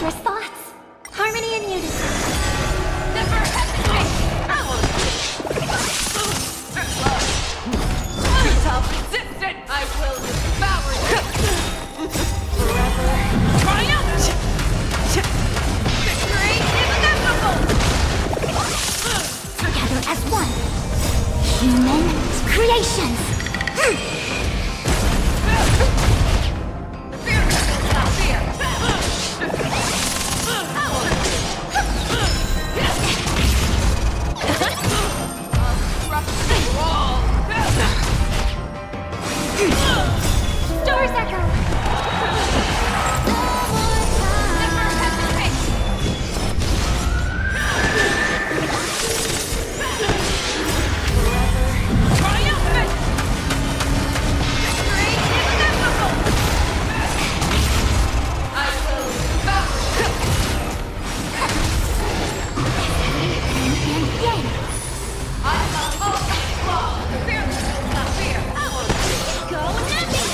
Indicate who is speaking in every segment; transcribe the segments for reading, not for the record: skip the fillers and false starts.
Speaker 1: dangerous thoughts. Harmony and unity.
Speaker 2: Never hesitate! Tough resistant! I will devour you! Forever. Triumph! Victory is inevitable!
Speaker 1: Together as one. Human creations.
Speaker 2: Fear is not fear!
Speaker 1: Stars echo.
Speaker 2: Never hesitate! Triumphant! Victory is inevitable! I will devour you! I shall always fall! Fear is not fear!
Speaker 1: Go Navi!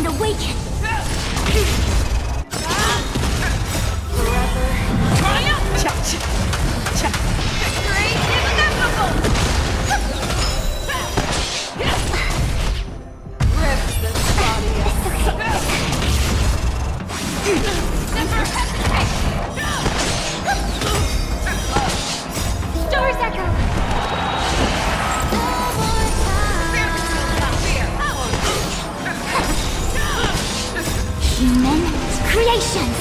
Speaker 1: and awaken.
Speaker 2: Triumphant! Victory is inevitable! Rip this body up. Never hesitate!
Speaker 1: Stars echo. Human creations.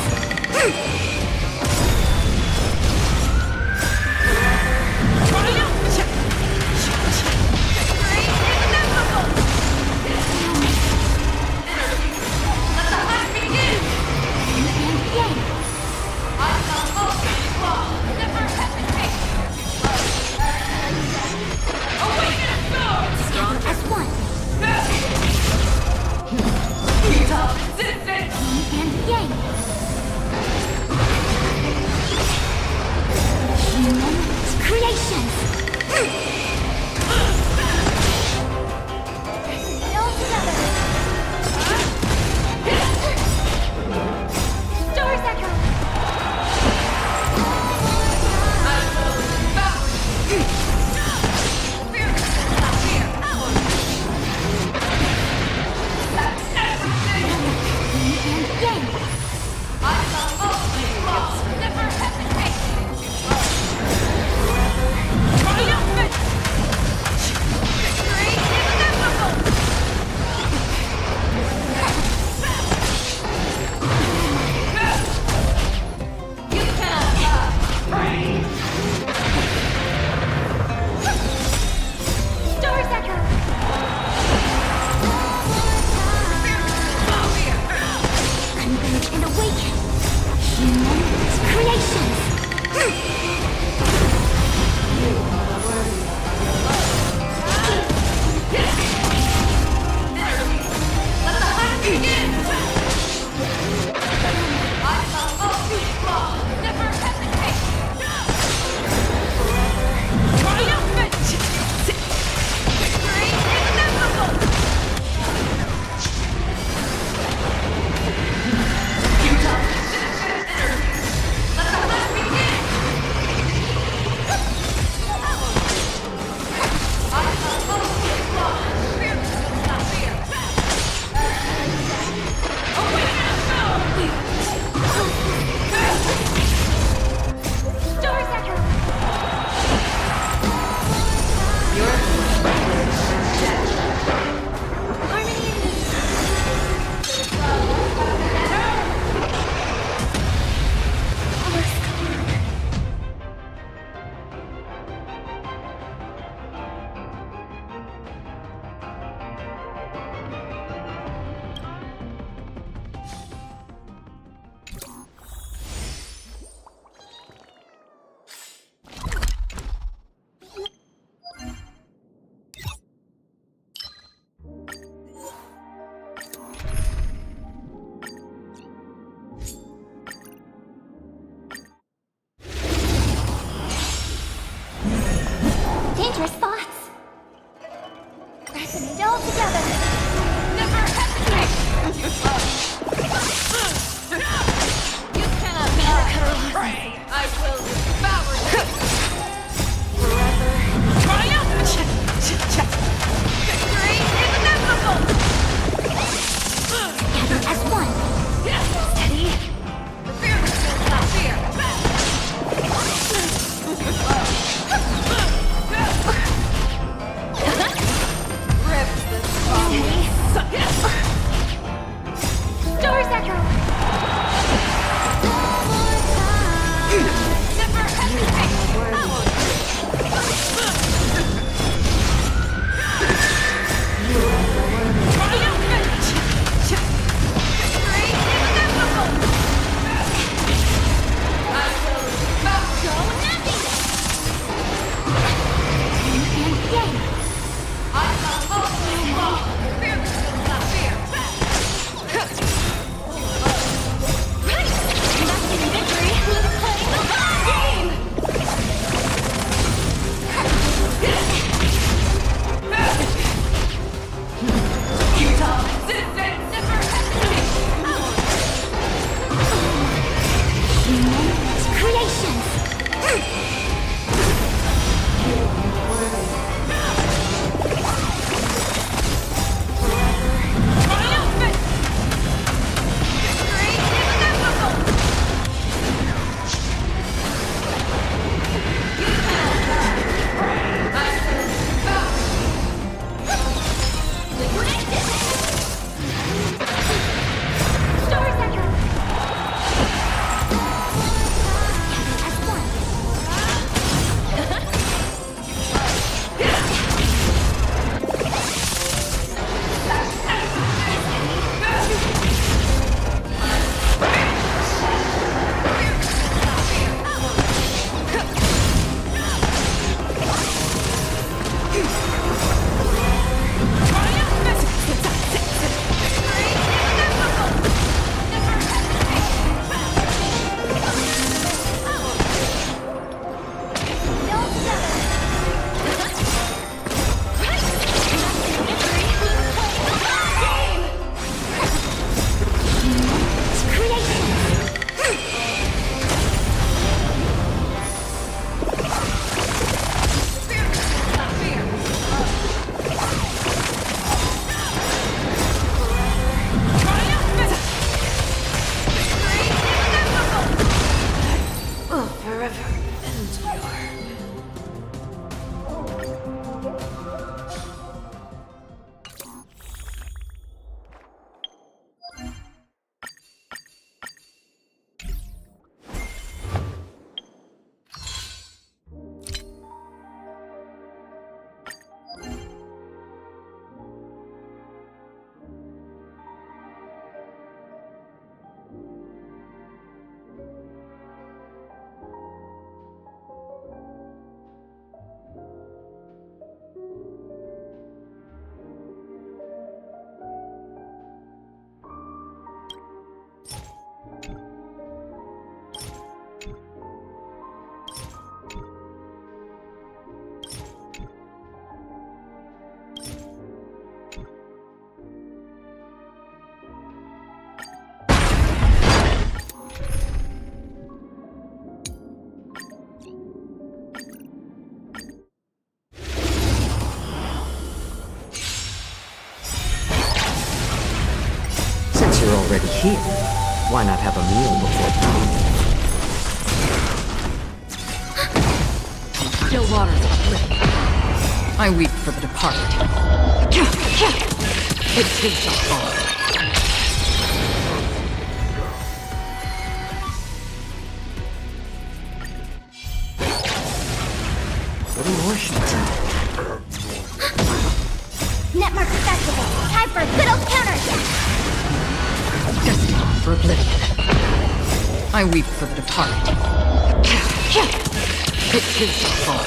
Speaker 1: Strong as one. And yang. Human creations. All together. Stars echo. And yang. Stars echo. Converge and awaken. Human creations. Stars echo. Harmony and unity. Dangerous thoughts. Resonate all together.
Speaker 2: Never hesitate! You cannot be the prey! I will devour you! Triumphant! Victory is inevitable!
Speaker 1: Together as one.
Speaker 2: Steady! The fearless will not fear!
Speaker 3: already here, why not have a meal before time?
Speaker 2: Still waters uplift. I weep for the departed. It takes us all.
Speaker 3: What more should I
Speaker 1: Netmark activated. Time for a good old counterattack.
Speaker 2: Destined for oblivion. I weep for the departed. It takes us all.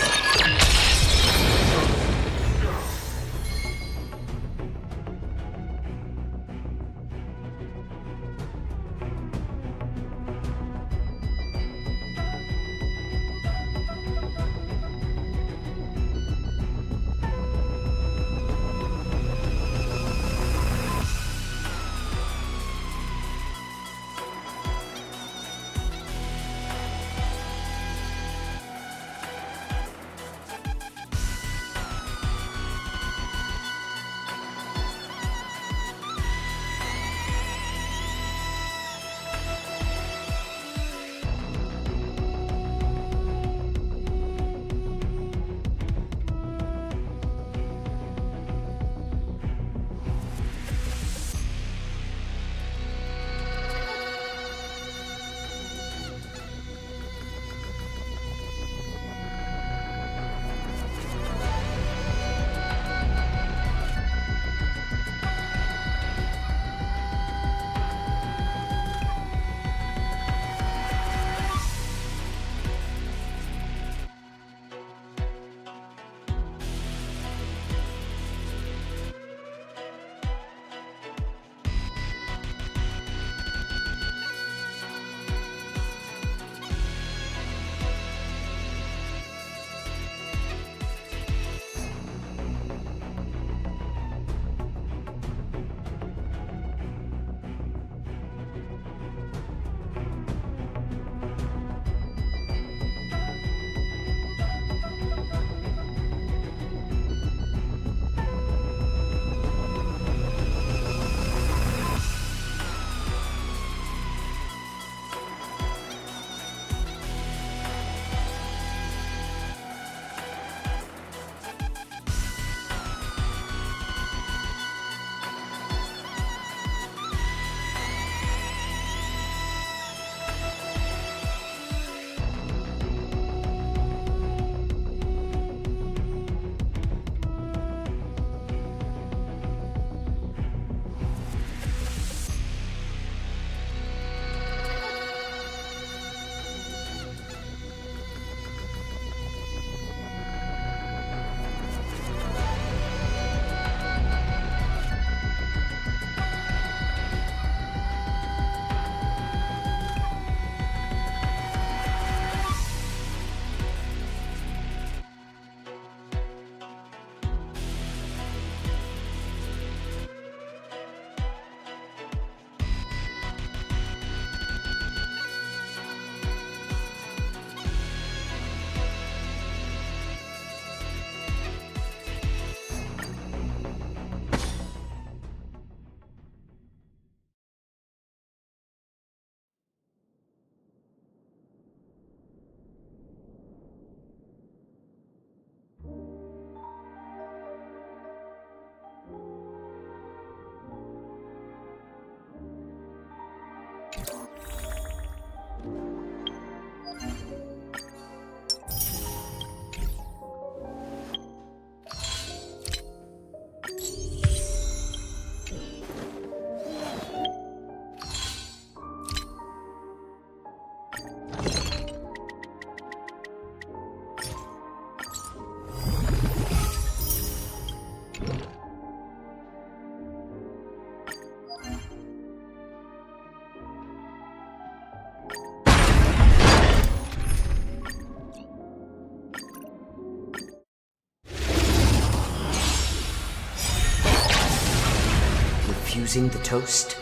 Speaker 3: Refusing the toast?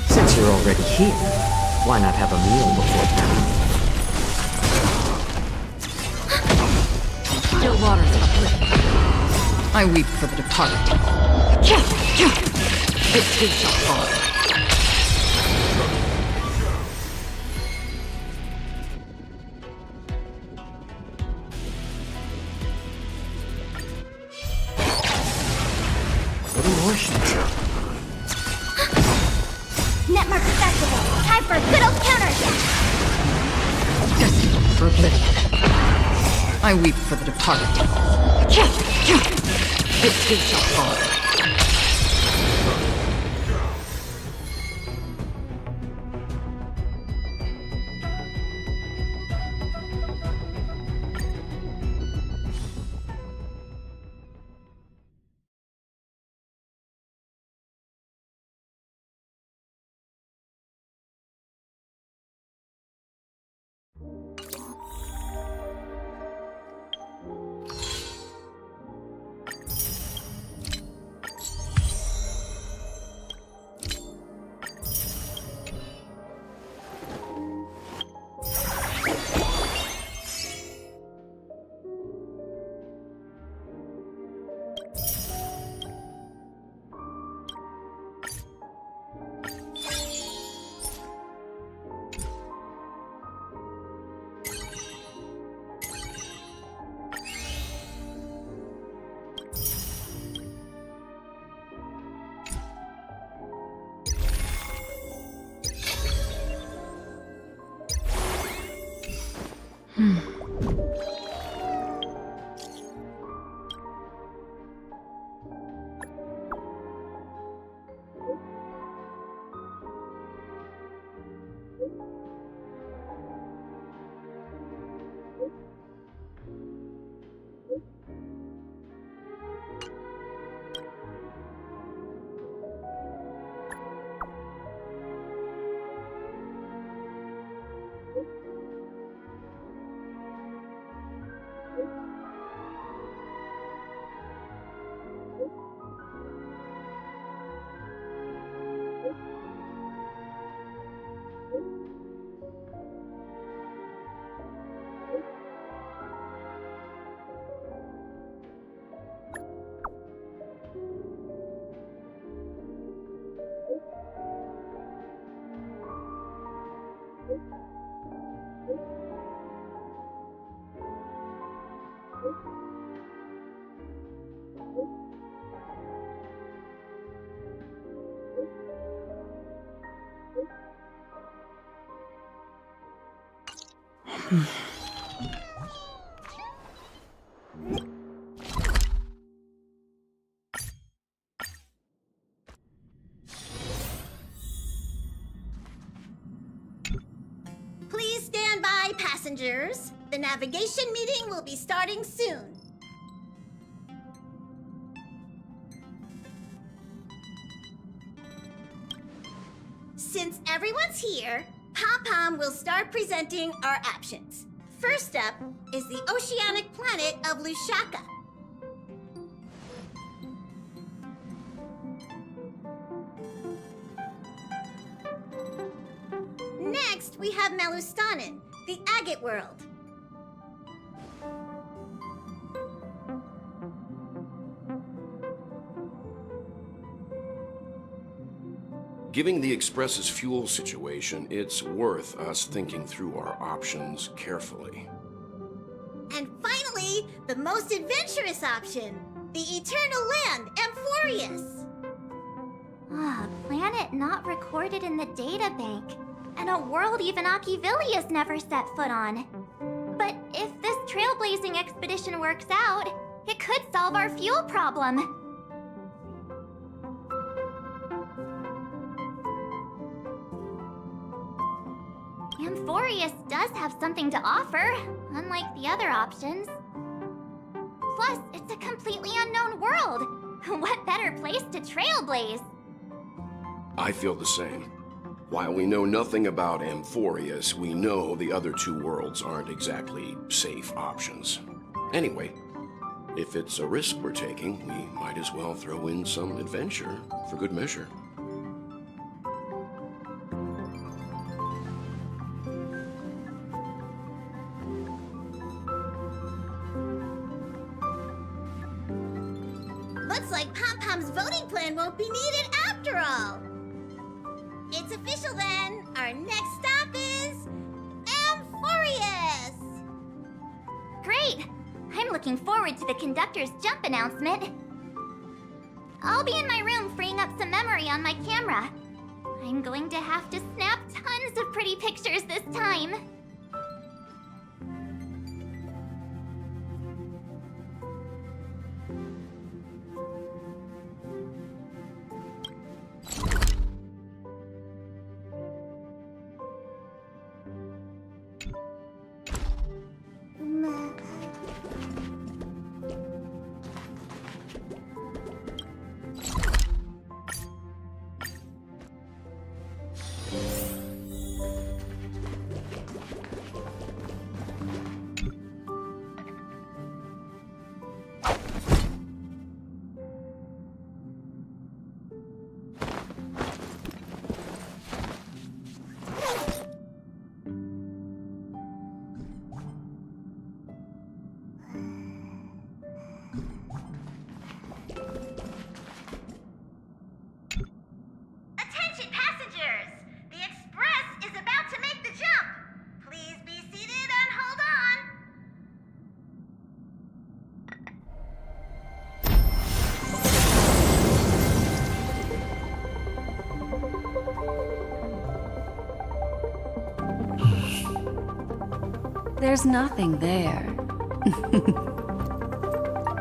Speaker 3: Since you're already here, why not have a meal before time?
Speaker 2: Still waters uplift. I weep for the departed. It takes us all.
Speaker 3: proportionate.
Speaker 1: Net markers activated. Time for a good old counterattack.
Speaker 4: Destined for oblivion. I weep for the departed. It too shall fall.
Speaker 1: Please stand by, passengers. The navigation meeting will be starting soon. Since everyone's here, Pom-Pom will start presenting our options. First up is the oceanic planet of Lushaka. Next, we have Malustanin, the agate world.
Speaker 5: Given the Express's fuel situation, it's worth us thinking through our options carefully.
Speaker 1: And finally, the most adventurous option, the eternal land, Amphoreus.
Speaker 6: Ah, a planet not recorded in the databank, and a world even Akivilia's never set foot on. But if this trailblazing expedition works out, it could solve our fuel problem. Amphoreus does have something to offer, unlike the other options. Plus, it's a completely unknown world. What better place to trailblaze?
Speaker 5: I feel the same. While we know nothing about Amphoreus, we know the other two worlds aren't exactly safe options. Anyway, if it's a risk we're taking, we might as well throw in some adventure for good measure.
Speaker 1: Looks like Pom-Pom's voting plan won't be needed after all. It's official then. Our next stop is Amphoreus.
Speaker 6: Great! I'm looking forward to the conductor's jump announcement. I'll be in my room freeing up some memory on my camera. I'm going to have to snap tons of pretty pictures this time.
Speaker 1: Attention passengers! The express is about to make the jump. Please be seated and hold on.
Speaker 7: There's nothing there.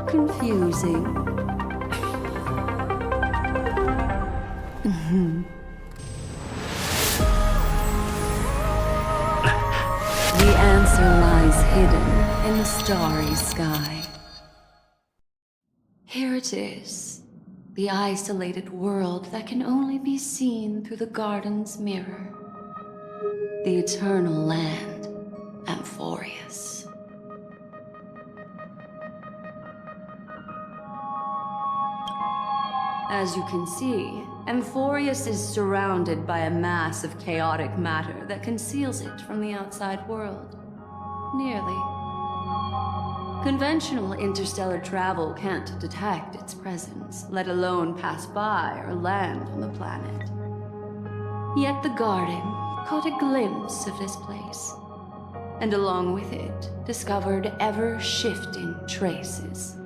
Speaker 7: Confusing. The answer lies hidden in the starry sky. Here it is, the isolated world that can only be seen through the garden's mirror. The eternal land, Amphoreus. As you can see, Amphoreus is surrounded by a mass of chaotic matter that conceals it from the outside world. Nearly. Conventional interstellar travel can't detect its presence, let alone pass by or land on the planet. Yet the garden caught a glimpse of this place, and along with it, discovered ever-shifting traces.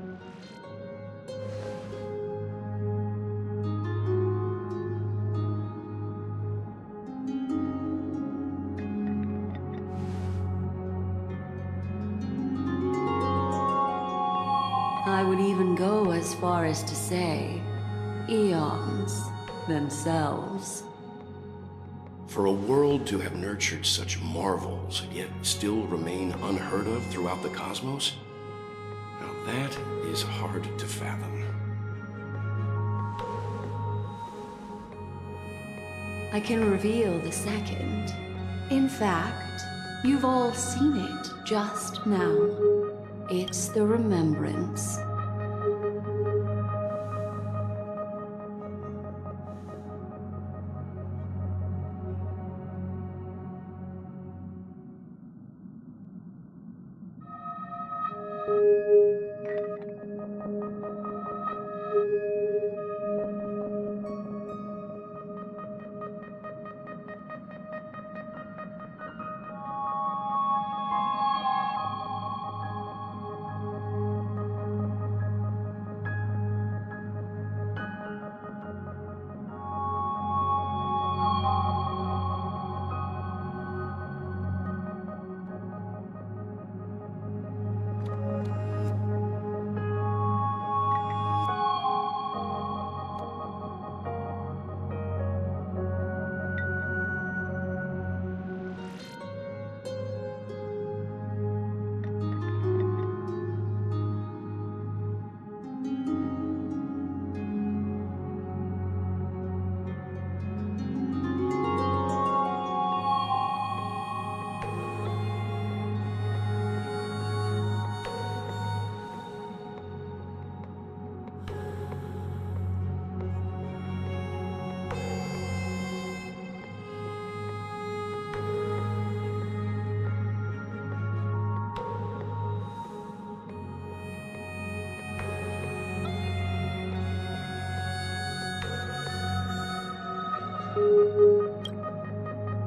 Speaker 7: I would even go as far as to say, eons themselves.
Speaker 5: For a world to have nurtured such marvels, yet still remain unheard of throughout the cosmos? Now that is hard to fathom.
Speaker 7: I can reveal the second. In fact, you've all seen it just now. It's the remembrance.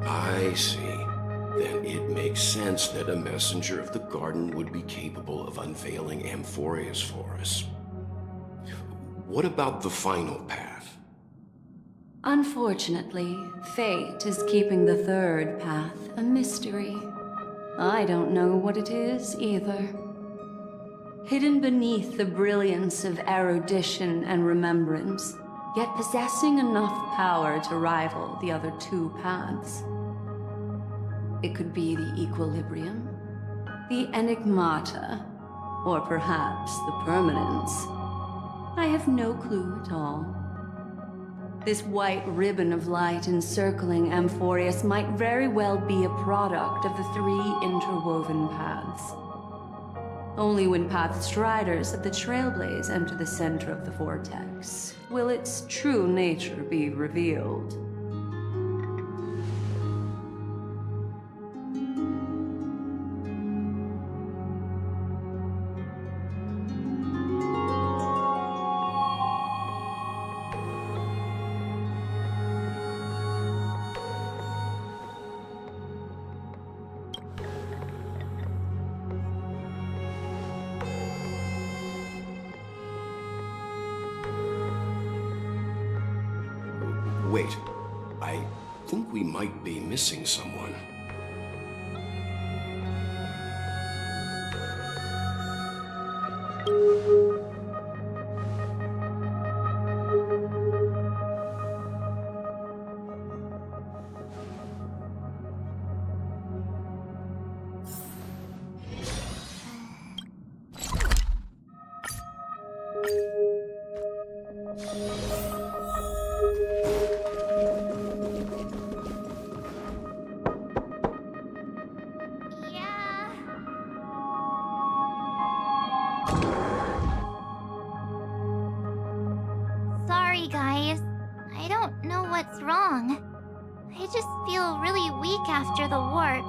Speaker 5: I see. Then it makes sense that a messenger of the garden would be capable of unveiling Amphoreus for us. What about the final path?
Speaker 7: Unfortunately, fate is keeping the third path a mystery. I don't know what it is either. Hidden beneath the brilliance of erudition and remembrance, yet possessing enough power to rival the other two paths. It could be the equilibrium, the enigmata, or perhaps the permanence. I have no clue at all. This white ribbon of light encircling Amphoreus might very well be a product of the three interwoven paths. Only when Path Striders of the Trailblaze enter the center of the vortex will its true nature be revealed.
Speaker 5: Wait, I think we might be missing someone.
Speaker 6: Yeah. Sorry, guys. I don't know what's wrong. I just feel really weak after the warp.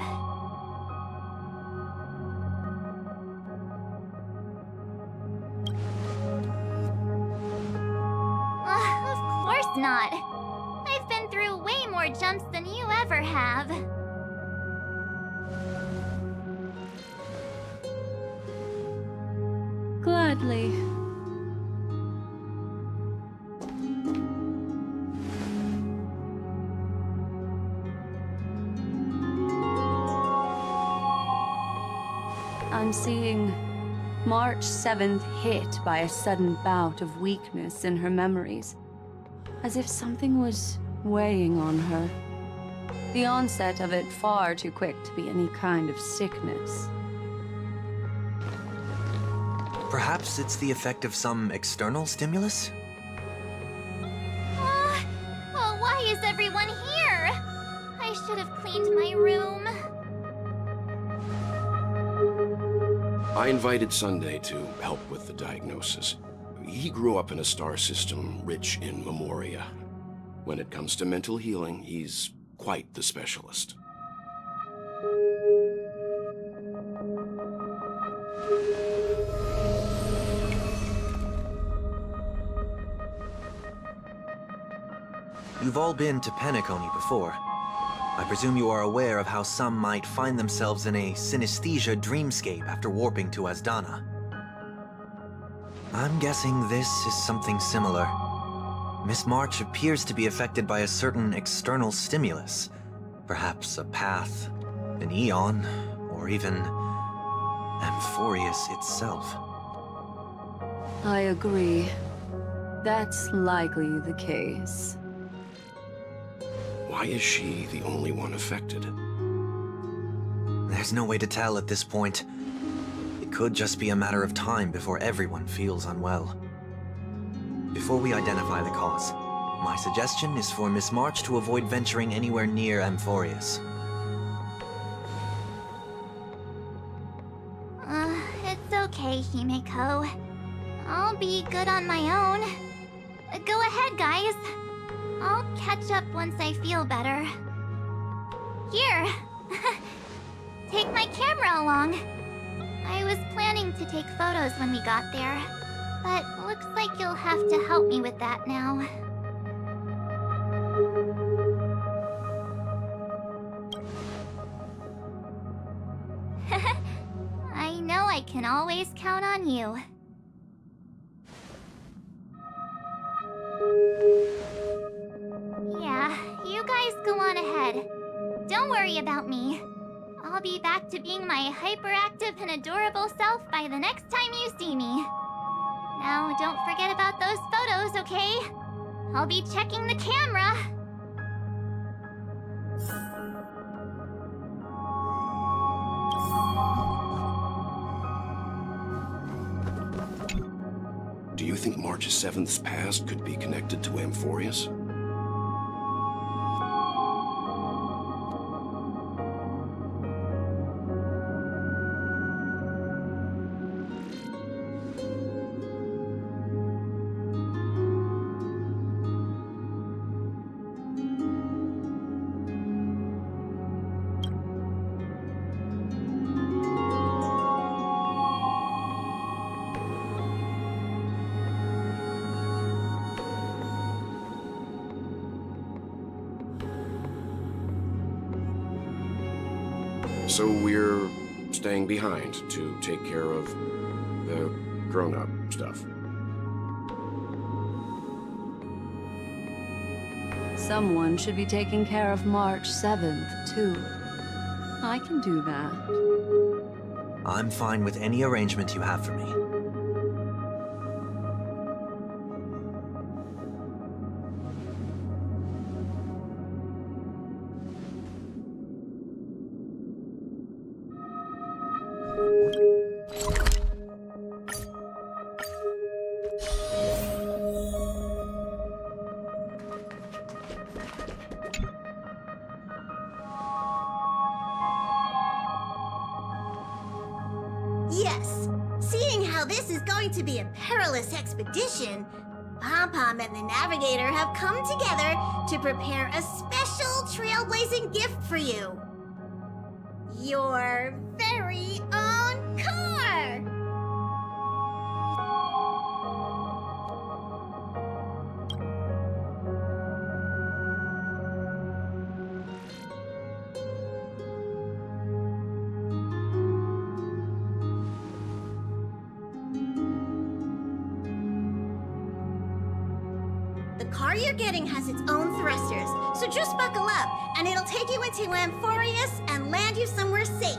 Speaker 6: Of course not. I've been through way more jumps than you ever have.
Speaker 7: Gladly. I'm seeing March 7th hit by a sudden bout of weakness in her memories, as if something was weighing on her. The onset of it far too quick to be any kind of sickness.
Speaker 8: Perhaps it's the effect of some external stimulus?
Speaker 6: Oh, why is everyone here? I should have cleaned my room.
Speaker 5: I invited Sunday to help with the diagnosis. He grew up in a star system rich in memoria. When it comes to mental healing, he's quite the specialist.
Speaker 8: You've all been to Penacony before. I presume you are aware of how some might find themselves in a synesthesia dreamscape after warping to Asdana. I'm guessing this is something similar. Miss March appears to be affected by a certain external stimulus. Perhaps a path, an eon, or even Amphoreus itself.
Speaker 7: I agree. That's likely the case.
Speaker 5: Why is she the only one affected?
Speaker 8: There's no way to tell at this point. It could just be a matter of time before everyone feels unwell. Before we identify the cause, my suggestion is for Miss March to avoid venturing anywhere near Amphoreus.
Speaker 6: It's okay, Himeko. I'll be good on my own. Go ahead, guys. I'll catch up once I feel better. Here! Take my camera along. I was planning to take photos when we got there, but looks like you'll have to help me with that now. I know I can always count on you. don't worry about me. I'll be back to being my hyperactive and adorable self by the next time you see me. Now, don't forget about those photos, okay? I'll be checking the camera.
Speaker 5: Do you think March 7th's past could be connected to Amphoreus? So we're staying behind to take care of the grown-up stuff.
Speaker 7: Someone should be taking care of March 7th, too. I can do that.
Speaker 8: I'm fine with any arrangement you have for me.
Speaker 1: Yes, seeing how this is going to be a perilous expedition, Pom-Pom and the Navigator have come together to prepare a special trailblazing gift for you. Your very own car! The car you're getting has its own thrusters, so just buckle up, and it'll take you into Amphoreus and land you somewhere safe.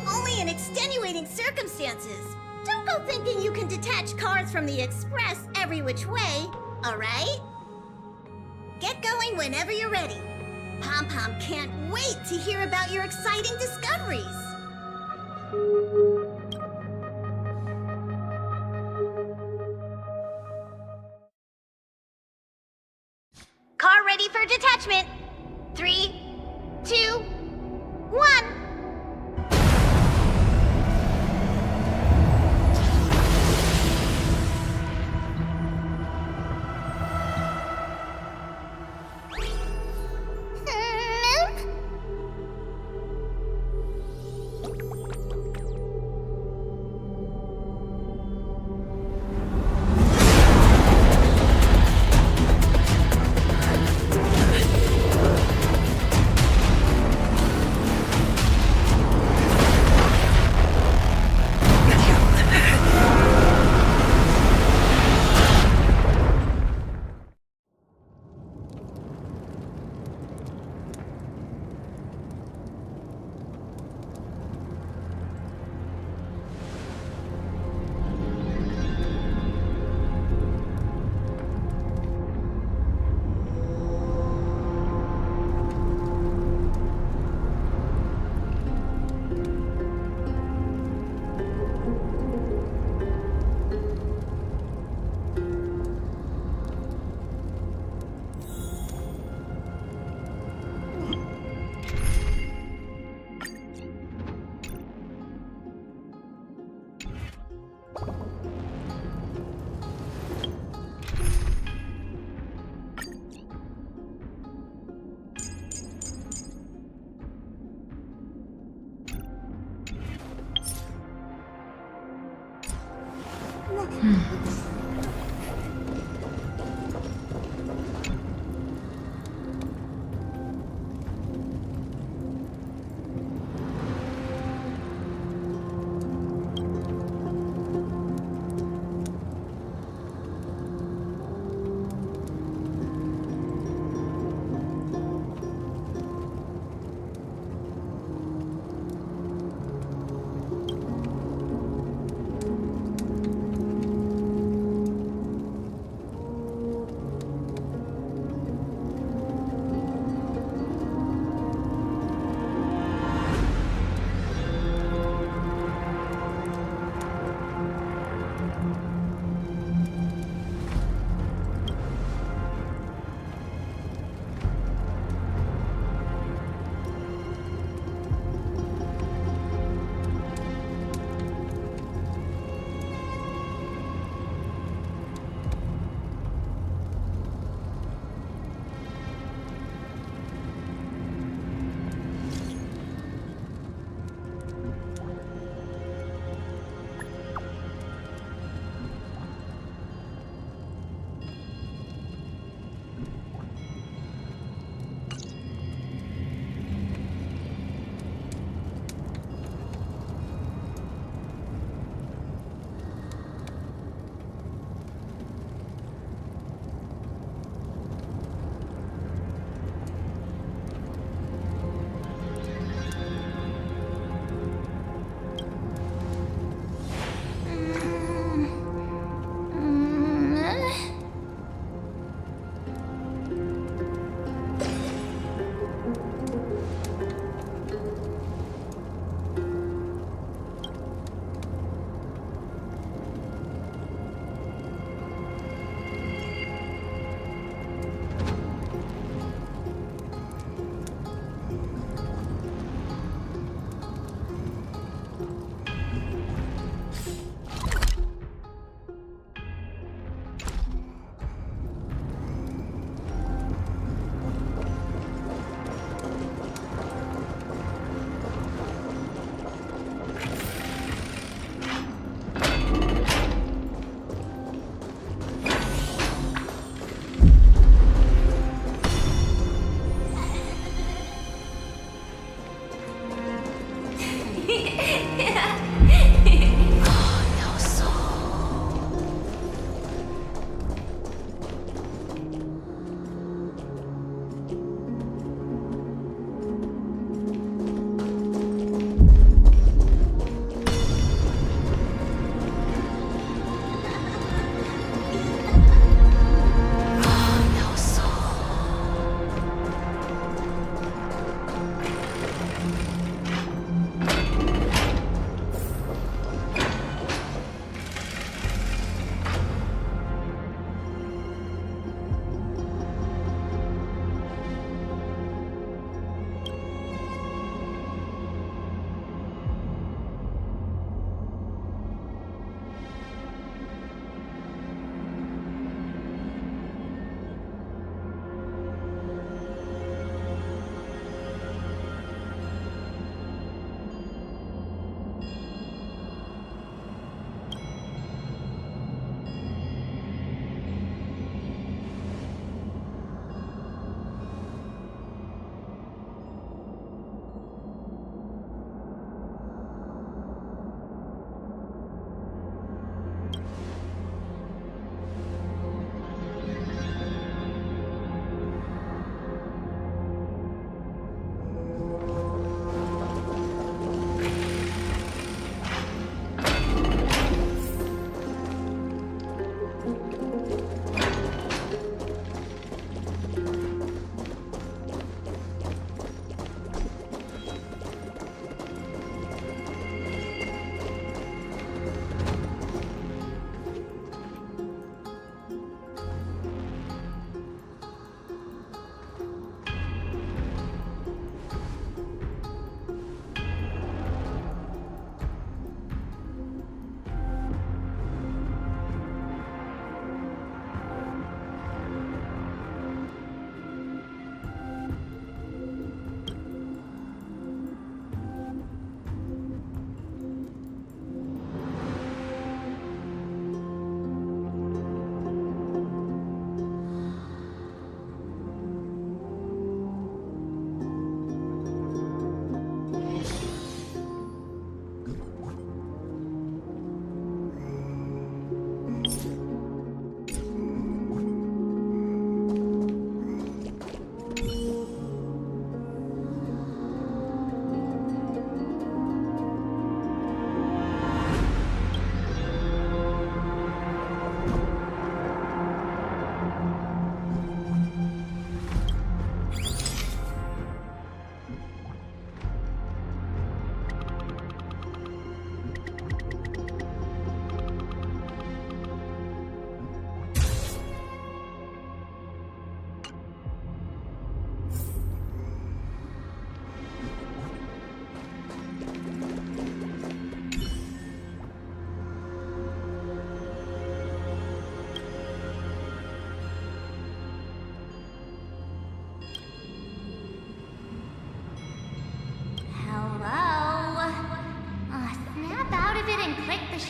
Speaker 1: Only in extenuating circumstances. Don't go thinking you can detach cars from the Express every which way, alright? Get going whenever you're ready. Pom-Pom can't wait to hear about your exciting discoveries. Car ready for detachment. 3, 2, 1.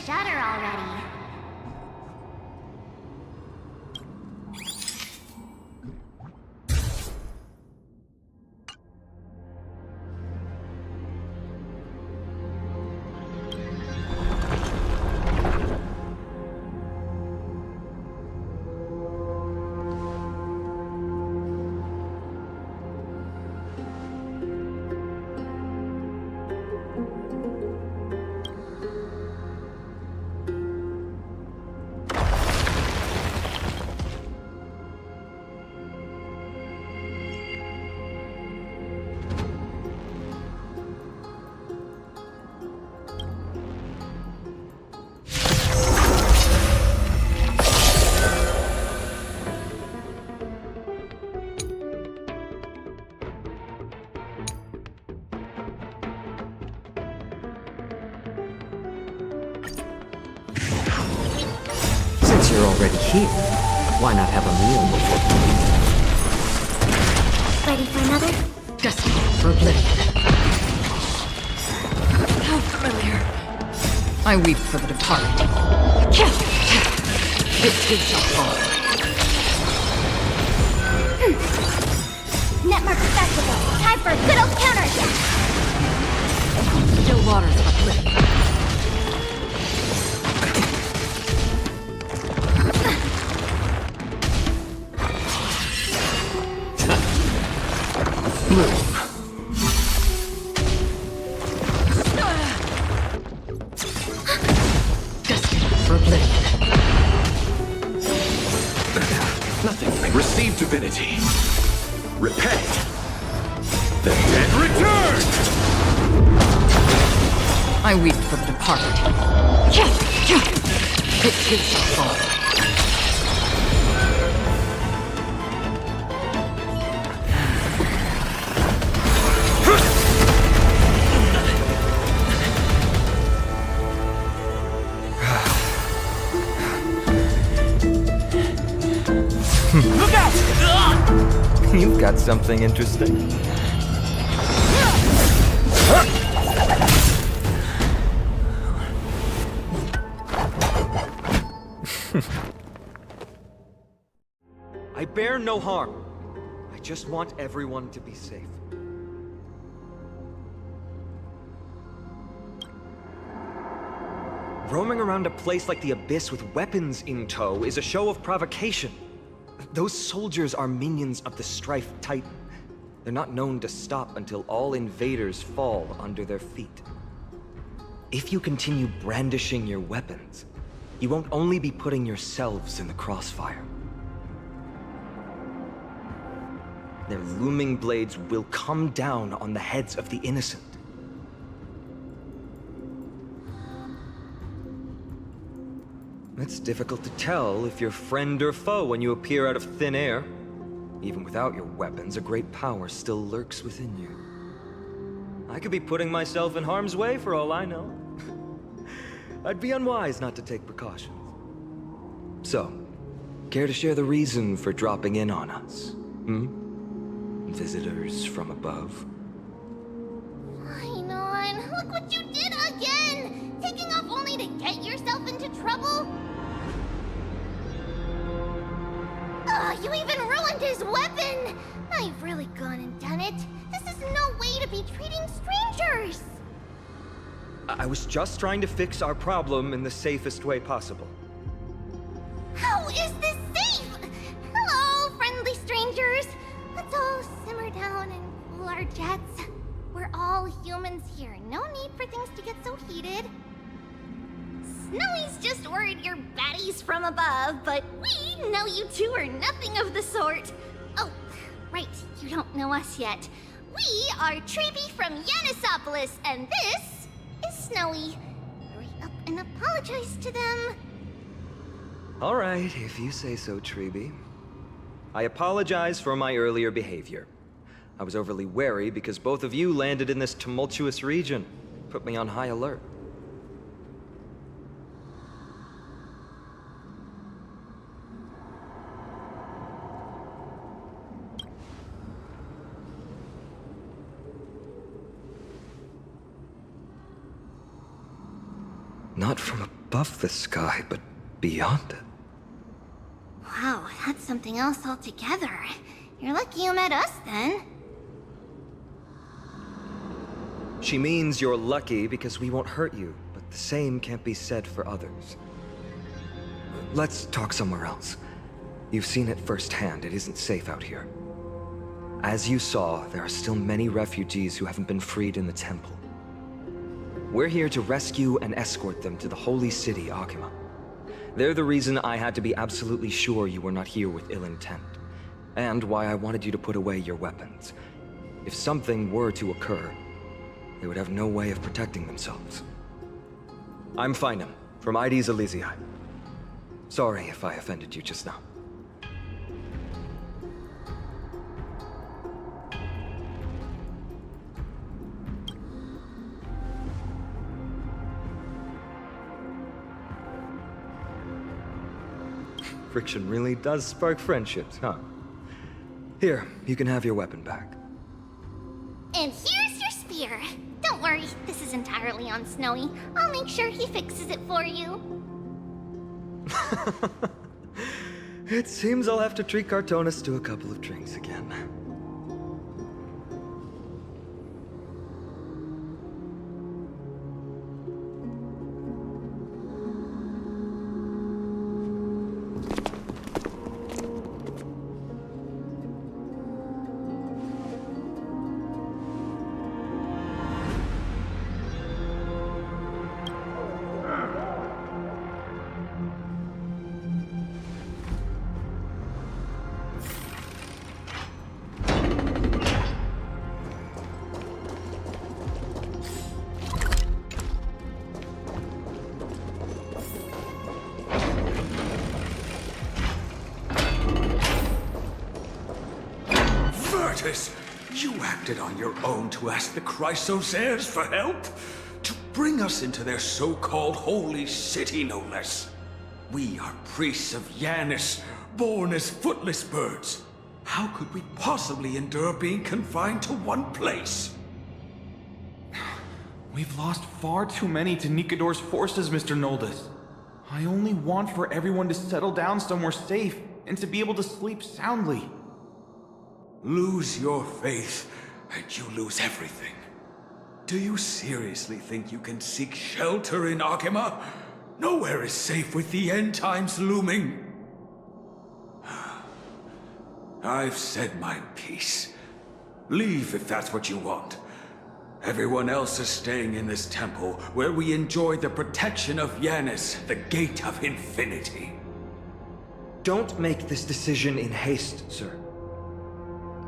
Speaker 6: shutter already.
Speaker 3: Since you're already here, why not have a meal before?
Speaker 6: Ready for another?
Speaker 4: Destiny for oblivion. How familiar. I weep for the departed. This is a hall.
Speaker 6: Netmark accessible. Time for a good old counterattack.
Speaker 4: Still waters
Speaker 9: divinity. Repent. The dead return!
Speaker 4: I weep for the departed. It too shall fall.
Speaker 9: Look out!
Speaker 10: You've got something interesting. I bear no harm. I just want everyone to be safe. Roaming around a place like the Abyss with weapons in tow is a show of provocation. Those soldiers are minions of the Strife Titan. They're not known to stop until all invaders fall under their feet. If you continue brandishing your weapons, you won't only be putting yourselves in the crossfire. Their looming blades will come down on the heads of the innocent. It's difficult to tell if you're friend or foe when you appear out of thin air. Even without your weapons, a great power still lurks within you. I could be putting myself in harm's way for all I know. I'd be unwise not to take precautions. So, care to share the reason for dropping in on us? Visitors from above?
Speaker 6: Paean, look what you did again! Taking off only to get yourself into trouble? You even ruined his weapon! Now you've really gone and done it. This is no way to be treating strangers!
Speaker 10: I was just trying to fix our problem in the safest way possible.
Speaker 6: How is this safe? Hello, friendly strangers. Let's all simmer down and cool our jets. We're all humans here. No need for things to get so heated. Snowy's just worried you're baddies from above, but we know you two are nothing of the sort. Oh, right, you don't know us yet. We are Treeby from Yanisopolis, and this is Snowy. Hurry up and apologize to them.
Speaker 10: All right, if you say so, Treeby. I apologize for my earlier behavior. I was overly wary because both of you landed in this tumultuous region. Put me on high alert. Not from above the sky, but beyond it.
Speaker 6: Wow, that's something else altogether. You're lucky you met us, then.
Speaker 10: She means you're lucky because we won't hurt you, but the same can't be said for others. Let's talk somewhere else. You've seen it firsthand, it isn't safe out here. As you saw, there are still many refugees who haven't been freed in the temple. We're here to rescue and escort them to the holy city, Akima. They're the reason I had to be absolutely sure you were not here with ill intent, and why I wanted you to put away your weapons. If something were to occur, they would have no way of protecting themselves. I'm Paean, from Ides Elysiae. Sorry if I offended you just now. Friction really does spark friendships, huh? Here, you can have your weapon back.
Speaker 6: And here's your spear. Don't worry, this is entirely on Snowy. I'll make sure he fixes it for you.
Speaker 10: It seems I'll have to treat Cartonis to a couple of drinks again.
Speaker 9: this? You acted on your own to ask the Chrysosaires for help? To bring us into their so-called holy city, no less. We are priests of Yanis, born as footless birds. How could we possibly endure being confined to one place?
Speaker 11: We've lost far too many to Nikador's forces, Mr. Noldus. I only want for everyone to settle down somewhere safe and to be able to sleep soundly.
Speaker 9: Lose your faith, and you lose everything. Do you seriously think you can seek shelter in Akima? Nowhere is safe with the end times looming. I've said my piece. Leave if that's what you want. Everyone else is staying in this temple, where we enjoy the protection of Yanis, the Gate of Infinity.
Speaker 10: Don't make this decision in haste, sir.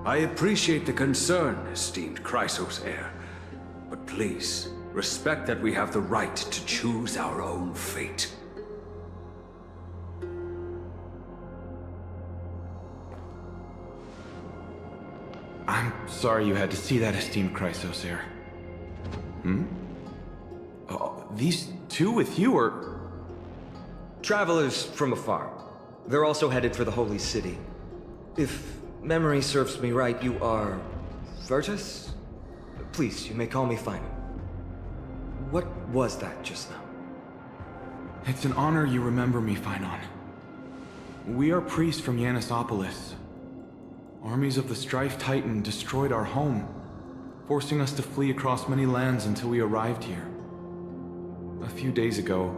Speaker 9: I appreciate the concern, esteemed Chrysosaire. But please, respect that we have the right to choose our own fate.
Speaker 11: I'm sorry you had to see that, esteemed Chrysosaire. Oh, these two with you are...
Speaker 10: Travelers from afar. They're also headed for the Holy City. If memory serves me right, you are... Virtus? Please, you may call me Final. What was that just now?
Speaker 11: It's an honor you remember me, Phynon. We are priests from Yanisopolis. Armies of the Strife Titan destroyed our home, forcing us to flee across many lands until we arrived here. A few days ago,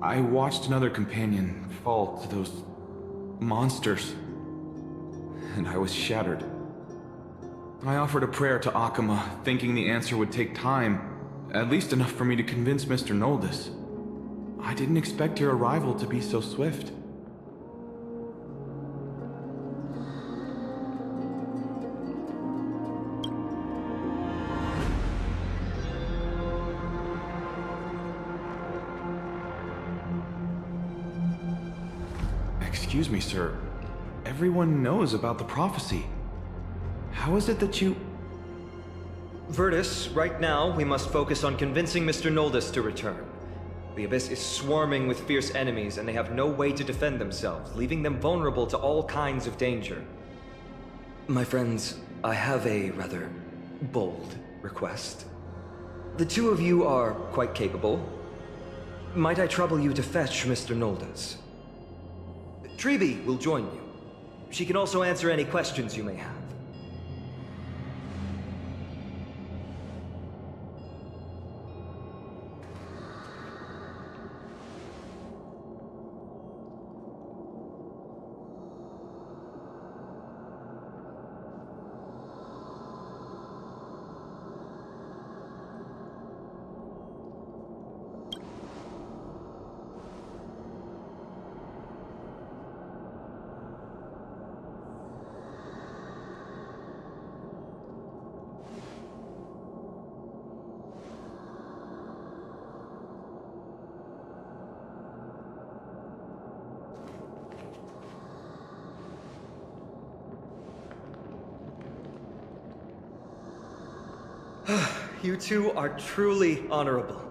Speaker 11: I watched another companion fall to those monsters, and I was shattered. I offered a prayer to Akima, thinking the answer would take time, at least enough for me to convince Mr. Noldus. I didn't expect your arrival to be so swift. Excuse me, sir. Everyone knows about the prophecy. How is it that you...
Speaker 10: Virtus, right now, we must focus on convincing Mr. Noldus to return. The Abyss is swarming with fierce enemies, and they have no way to defend themselves, leaving them vulnerable to all kinds of danger. My friends, I have a rather bold request. The two of you are quite capable. Might I trouble you to fetch Mr. Noldus? Treeby will join you. She can also answer any questions you may have. You two are truly honorable.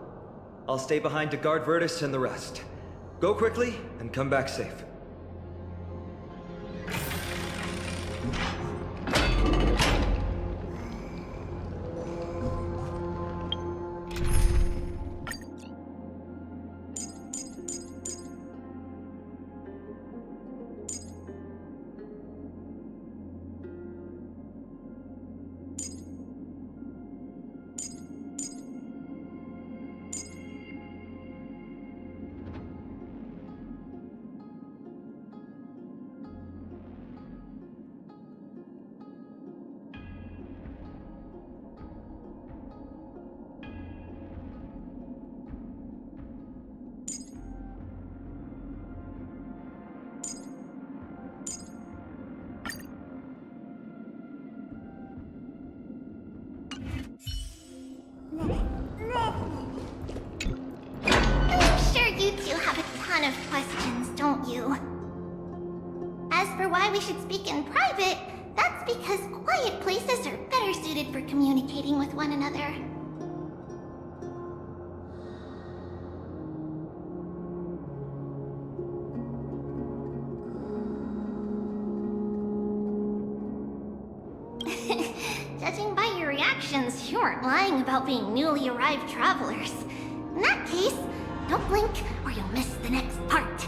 Speaker 10: I'll stay behind to guard Virtus and the rest. Go quickly and come back safe.
Speaker 6: I'm sure you two have a ton of questions, don't you? As for why we should speak in private, that's because quiet places are better suited for communicating with one another. Judging by your reactions, you aren't lying about being newly arrived travelers. In that case, don't blink or you'll miss the next part.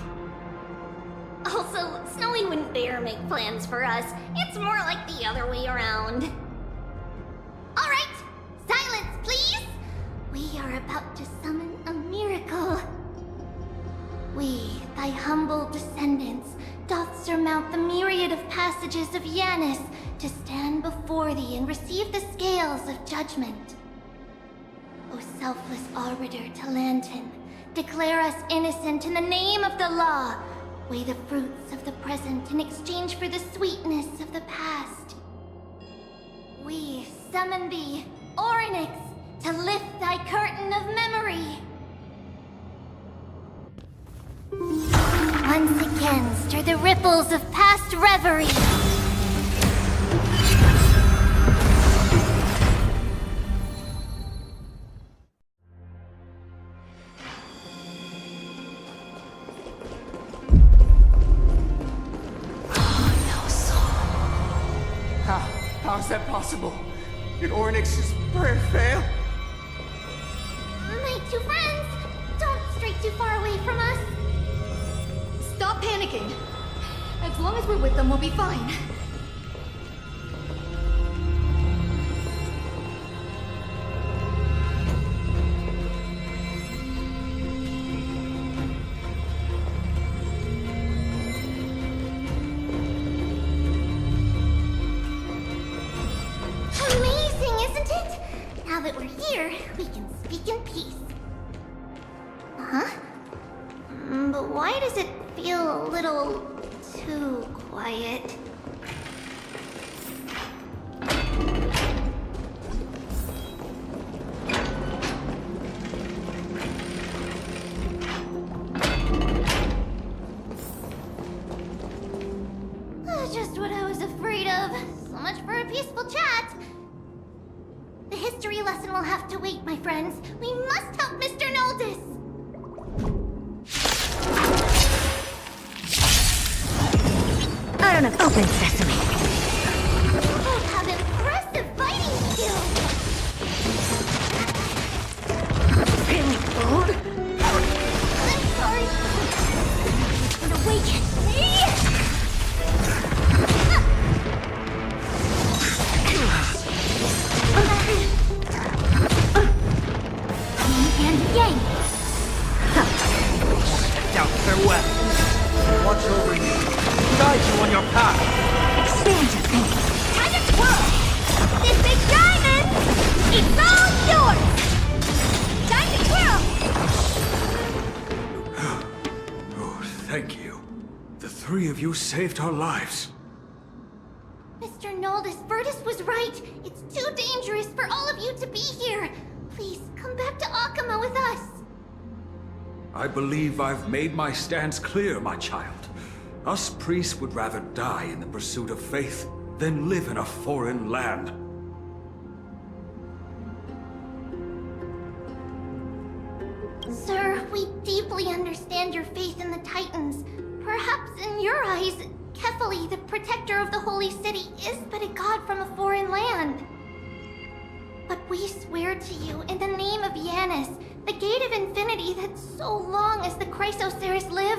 Speaker 6: Also, Snowy wouldn't dare make plans for us. It's more like the other way around. Alright, silence please! We are about to summon a miracle. We, thy humble descendants, doth surmount the myriad of passages of Yanis to stand before thee and receive the scales of judgment. O selfless arbiter Talantin, declare us innocent in the name of the law. Weigh the fruits of the present in exchange for the sweetness of the past. We summon thee, Orynyx, to lift thy curtain of memory. Once again, stir the ripples of past reverie.
Speaker 12: How is that possible? Did Orynyx's prayer fail?
Speaker 6: My two friends, don't stray too far away from us.
Speaker 2: Stop panicking. As long as we're with them, we'll be fine.
Speaker 6: Amazing, isn't it? Now that we're here, we can speak in peace. Huh? But why does it feel a little too quiet? Just what I was afraid of. So much for a peaceful chat. The history lesson will have to wait, my friends. We must help Mr. Noldis.
Speaker 1: I don't have open sesame.
Speaker 6: Both have impressive fighting skills.
Speaker 1: Really old?
Speaker 6: I'm sorry. And awaken me. And yang.
Speaker 12: Doubt farewell. Watch over you. Guide you on your path.
Speaker 1: Expand your thinking.
Speaker 6: Time to twirl. This big diamond, it's all yours. Time to twirl.
Speaker 9: Oh, thank you. The three of you saved our lives.
Speaker 6: Mr. Noldis, Virtus was right. It's too dangerous for all of you to be here. Please, come back to Akama with us.
Speaker 9: I believe I've made my stance clear, my child. Us priests would rather die in the pursuit of faith than live in a foreign land.
Speaker 6: Sir, we deeply understand your faith in the Titans. Perhaps in your eyes, Kefali, the protector of the Holy City, is but a god from a foreign land. But we swear to you, in the name of Yanis, the Gate of Infinity, that so long as the Chrysoceres live,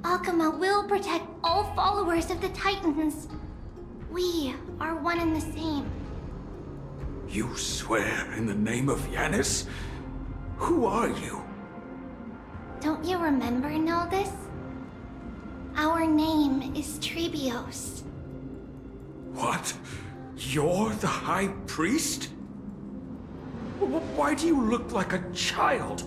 Speaker 6: Akama will protect all followers of the Titans. We are one and the same.
Speaker 9: You swear in the name of Yanis? Who are you?
Speaker 6: Don't you remember, Noldis? Our name is Trebios.
Speaker 9: What? You're the High Priest? Why do you look like a child?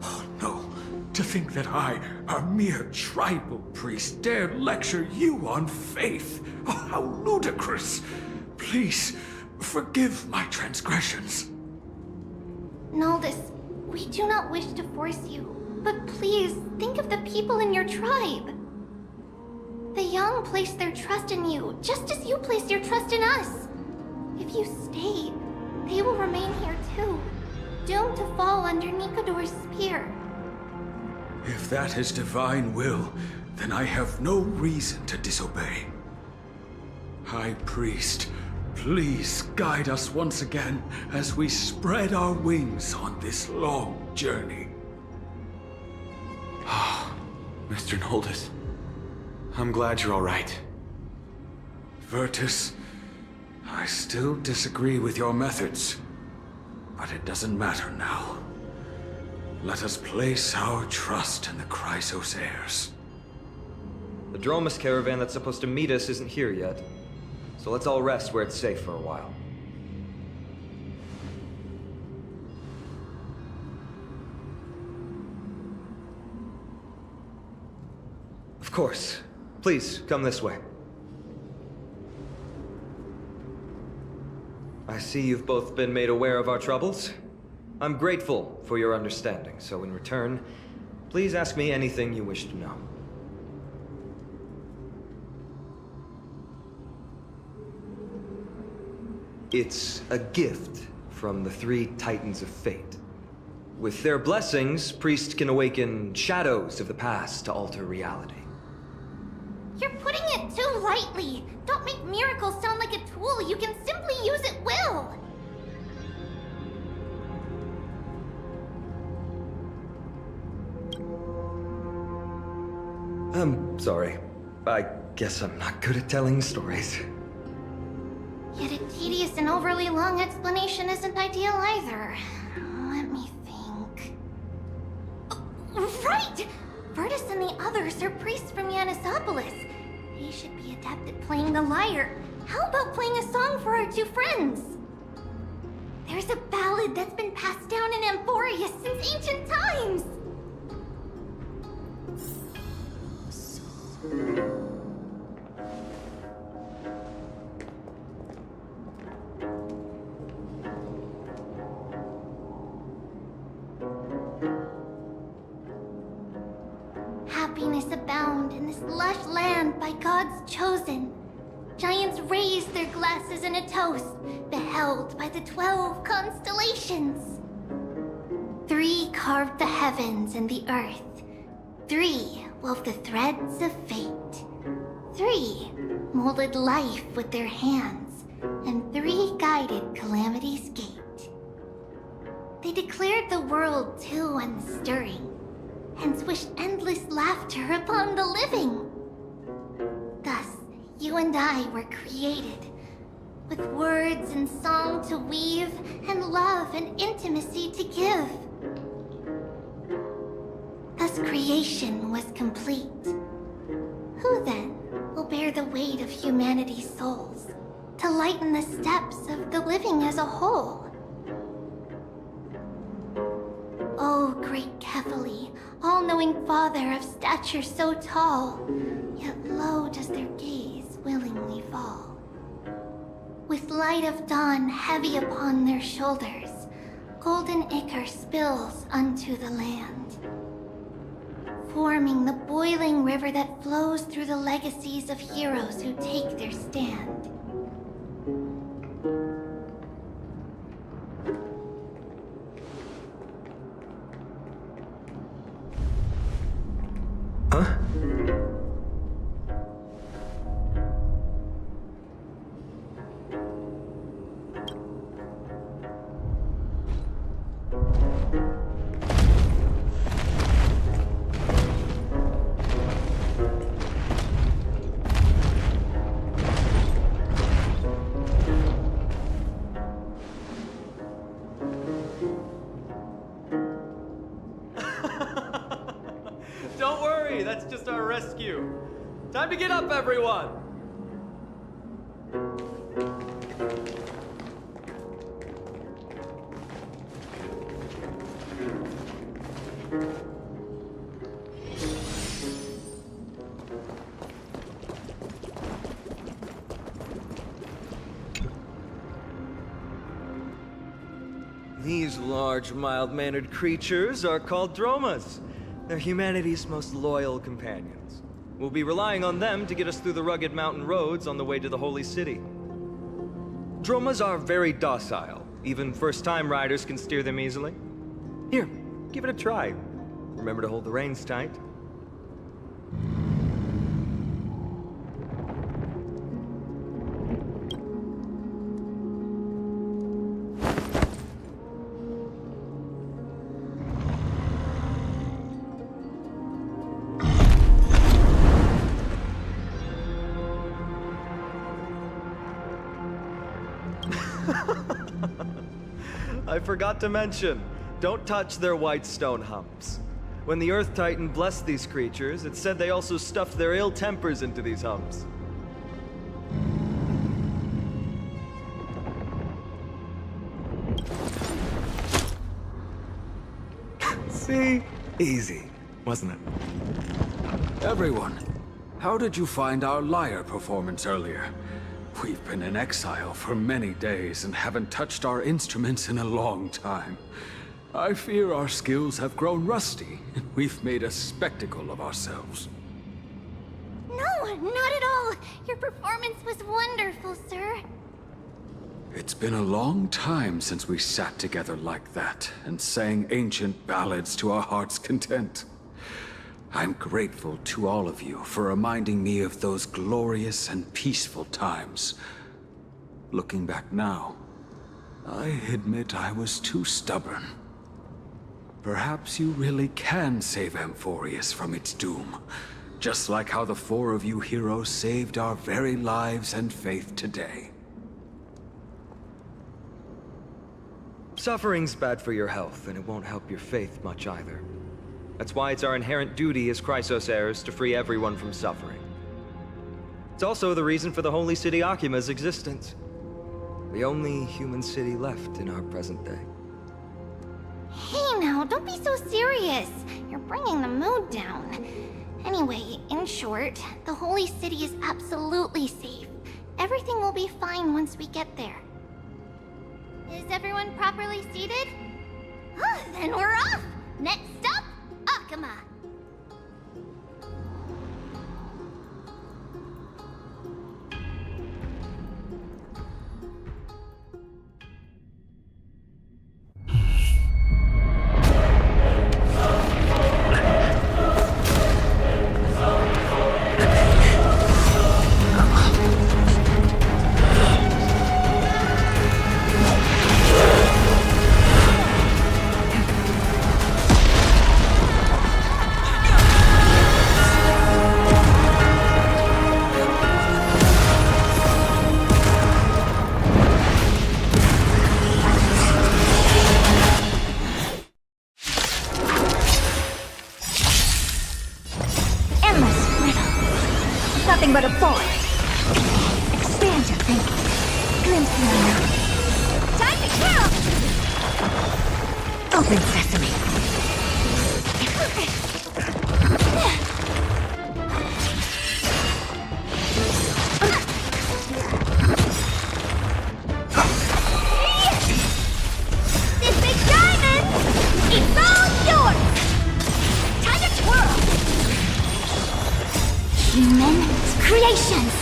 Speaker 9: Oh, no. To think that I, a mere tribal priest, dare lecture you on faith. Oh, how ludicrous. Please, forgive my transgressions.
Speaker 6: Noldis, we do not wish to force you, but please think of the people in your tribe. The young place their trust in you, just as you placed your trust in us. If you stay, they will remain here too, doomed to fall under Nikodor's spear.
Speaker 9: If that is divine will, then I have no reason to disobey. High Priest, please guide us once again as we spread our wings on this long journey.
Speaker 11: Mr. Noldus, I'm glad you're all right.
Speaker 9: Virtus, I still disagree with your methods, but it doesn't matter now. Let us place our trust in the Chrysos heirs.
Speaker 10: The Dromus caravan that's supposed to meet us isn't here yet, so let's all rest where it's safe for a while. Of course. Please, come this way. I see you've both been made aware of our troubles. I'm grateful for your understanding, so in return, please ask me anything you wish to know. It's a gift from the 3 Titans of Fate. With their blessings, priests can awaken shadows of the past to alter reality.
Speaker 6: You're putting it too lightly. Don't make miracles sound like a tool you can simply use at will.
Speaker 10: I'm sorry. I guess I'm not good at telling stories.
Speaker 6: Yet a tedious and overly long explanation isn't ideal either. Let me think. Right! Virtus and the others are priests from Yanisopolis. They should be adept at playing the lyre. How about playing a song for our 2 friends? There's a ballad that's been passed down in Amphoreus since ancient times. Happiness abound in this lush land by God's chosen. Giants raise their glasses in a toast, beheld by the 12 constellations. 3 carved the heavens and the earth. 3 wove the threads of fate. 3 molded life with their hands, and 3 guided calamity's gate. They declared the world too unstirring, hence wished endless laughter upon the living. Thus, you and I were created, with words and song to weave, and love and intimacy to give. Thus creation was complete. Who then will bear the weight of humanity's souls, to lighten the steps of the living as a whole? O great Kephali, all-knowing Father of stature so tall, yet low does their gaze willingly fall. With light of dawn heavy upon their shoulders, golden ichor spills unto the land, forming the boiling river that flows through the legacies of heroes who take their stand.
Speaker 10: Huh?
Speaker 12: Don't worry, that's just our rescue. Time to get up, everyone!
Speaker 10: These large, mild-mannered creatures are called Dromas. They're humanity's most loyal companions. We'll be relying on them to get us through the rugged mountain roads on the way to the Holy City. Dromas are very docile. Even first-time riders can steer them easily. Here, give it a try. Remember to hold the reins tight. I forgot to mention, don't touch their white stone humps. When the Earth Titan blessed these creatures, it said they also stuffed their ill tempers into these humps. See? Easy, wasn't it?
Speaker 9: Everyone, how did you find our lyre performance earlier? We've been in exile for many days and haven't touched our instruments in a long time. I fear our skills have grown rusty, and we've made a spectacle of ourselves.
Speaker 6: No, not at all. Your performance was wonderful, sir.
Speaker 9: It's been a long time since we sat together like that and sang ancient ballads to our heart's content. I'm grateful to all of you for reminding me of those glorious and peaceful times. Looking back now, I admit I was too stubborn. Perhaps you really can save Amphoreus from its doom, just like how the four of you heroes saved our very lives and faith today.
Speaker 10: Suffering's bad for your health, and it won't help your faith much either. That's why it's our inherent duty as Chrysos heirs to free everyone from suffering. It's also the reason for the Holy City Akima's existence. The only human city left in our present day.
Speaker 6: Hey now, don't be so serious. You're bringing the mood down. Anyway, in short, the Holy City is absolutely safe. Everything will be fine once we get there. Is everyone properly seated? Then we're off! Next stop, Akima!
Speaker 13: Nothing but a forest. Expand your thinking. Glimpse the unknown. Time to kill! Open sesame.
Speaker 6: This big diamond! It's all yours! Time to twirl! Human creations!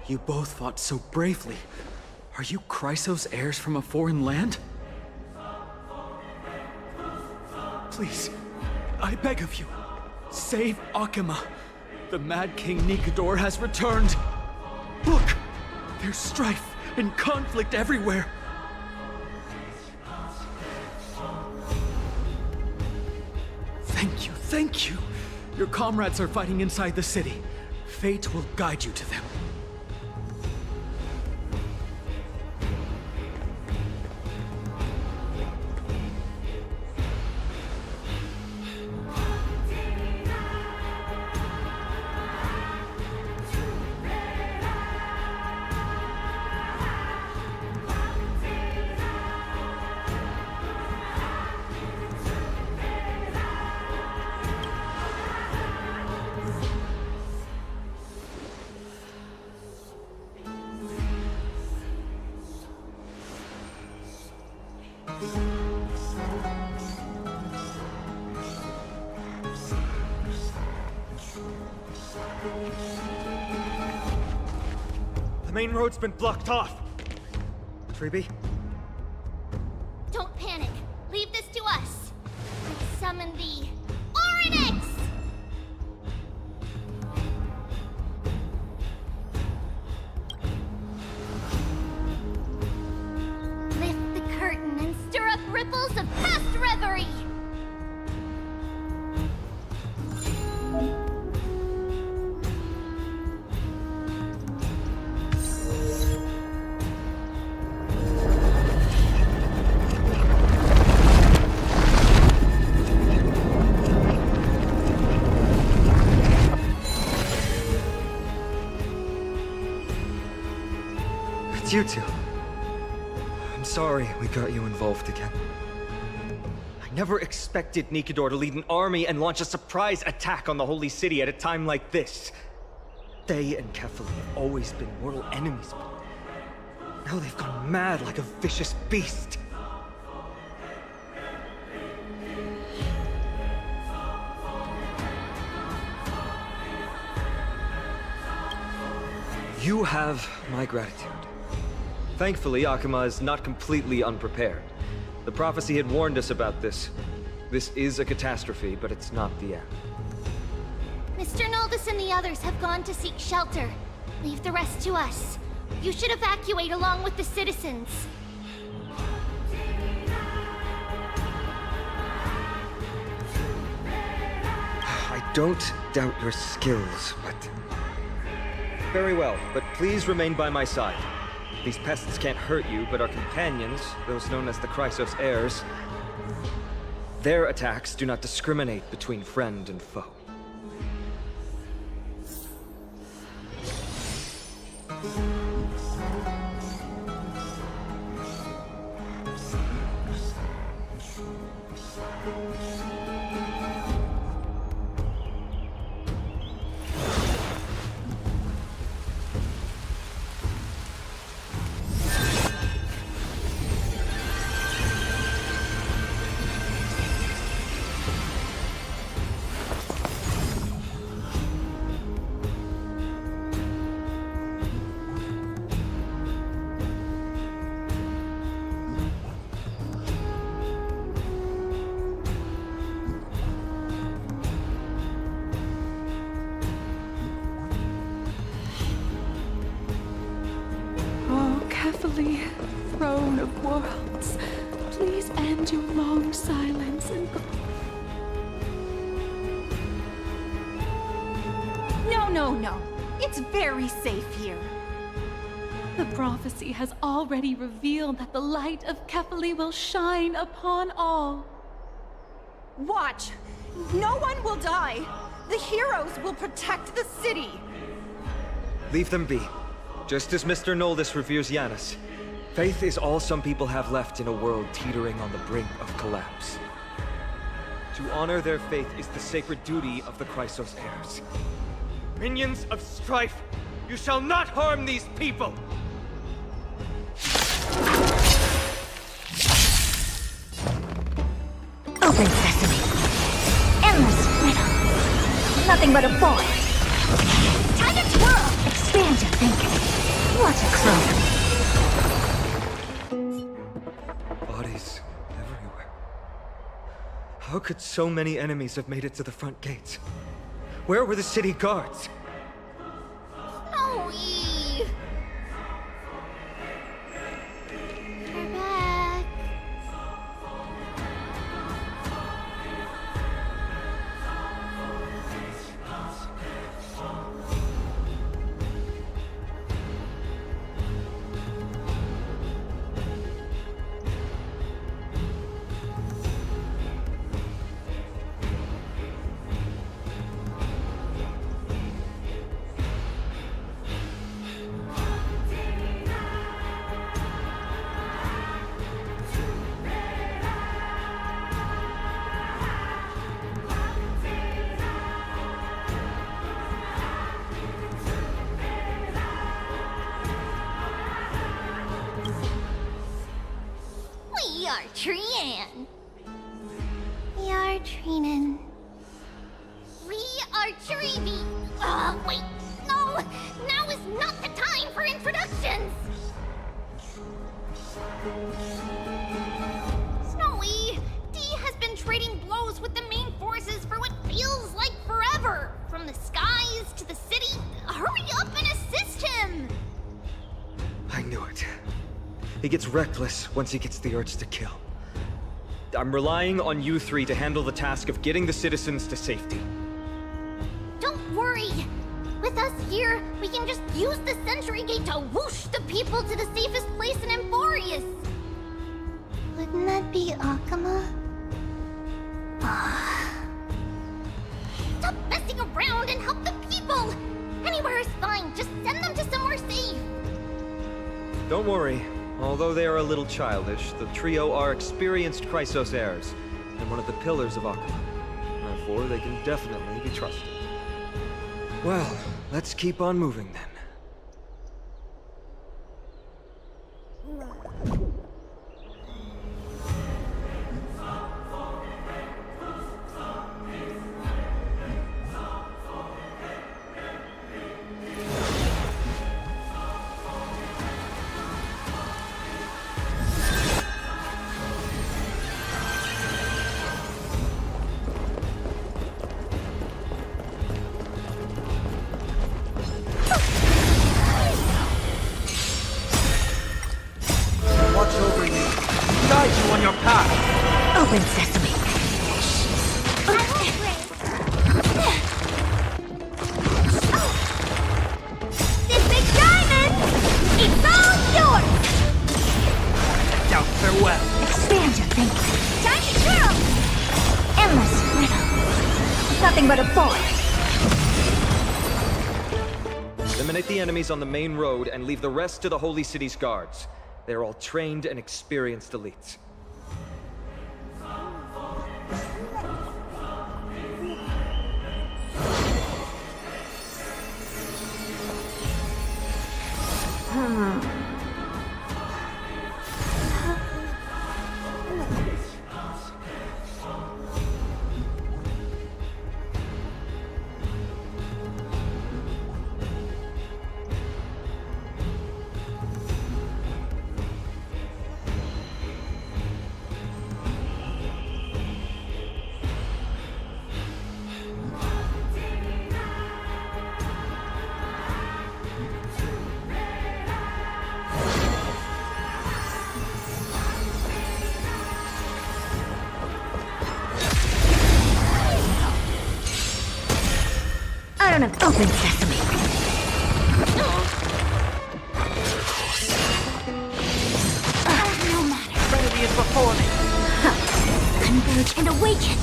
Speaker 12: You both fought so bravely. Are you Chrysos heirs from a foreign land? Please, I beg of you, save Akima. The Mad King Nikador has returned. Look, there's strife and conflict everywhere. Thank you. Your comrades are fighting inside the city. Fate will guide you to them.
Speaker 10: The main road's been blocked off. Freebie?
Speaker 6: Don't panic. Leave this to us. Let's summon the Oryx! Lift the curtain and stir up ripples of past reverie!
Speaker 10: It's you two. I'm sorry we got you involved again. I never expected Nikador to lead an army and launch a surprise attack on the Holy City at a time like this. They and Kefali have always been mortal enemies, but now they've gone mad like a vicious beast. You have my gratitude. Thankfully, Akama is not completely unprepared. The prophecy had warned us about this. This is a catastrophe, but it's not the end.
Speaker 6: Mr. Noldus and the others have gone to seek shelter. Leave the rest to us. You should evacuate along with the citizens.
Speaker 10: I don't doubt your skills, but... Very well, but please remain by my side. These pests can't hurt you, but our companions, those known as the Chrysos heirs, their attacks do not discriminate between friend and foe.
Speaker 2: Throne of worlds, please end your long silence and No. It's very safe here. The prophecy has already revealed that the light of Kefali will shine upon all. Watch! No one will die! The heroes will protect the city!
Speaker 10: Leave them be. Just as Mr. Noldus reveres Yanis, faith is all some people have left in a world teetering on the brink of collapse. To honor their faith is the sacred duty of the Chrysos heirs. Minions of strife, you shall not harm these people!
Speaker 13: Open sesame. Endless riddle. Nothing but a boy. Time to twirl. Expand your thinking. What a crow.
Speaker 10: Bodies everywhere. How could so many enemies have made it to the front gates? Where were the city guards?
Speaker 6: Oh, Eve! We're back. We are Trian. We are Trinan. We are Treevy. Wait, no! Now is not the time! time for introductions! Snowy, D has been trading blows with the main forces for what feels like forever. From the skies to the city. Hurry up and assist him!
Speaker 10: I knew it. He gets reckless once he gets the urge to kill. I'm relying on you three to handle the task of getting the citizens to safety.
Speaker 6: Don't worry. With us here, we can just use the Sentry Gate to whoosh the people to the safest place in Amphoreus.
Speaker 13: Wouldn't that be Akama?
Speaker 6: Stop messing around and help the people! Anywhere is fine, just send them to somewhere safe!
Speaker 10: Don't worry. Although they are a little childish, the trio are experienced Chrysos heirs, and one of the pillars of Akama. Therefore, they can definitely be trusted. Well, let's keep on moving then.
Speaker 13: Open sesame.
Speaker 6: This big diamond! It's all yours!
Speaker 12: Doubt farewell.
Speaker 13: Expand your thinking.
Speaker 6: Time to curl!
Speaker 13: Endless riddle. Nothing but a void.
Speaker 10: Eliminate the enemies on the main road and leave the rest to the Holy City's guards. They're all trained and experienced elites.
Speaker 13: I don't have open sesame.
Speaker 6: No matter.
Speaker 12: Remedy is before me.
Speaker 6: Converge and awaken!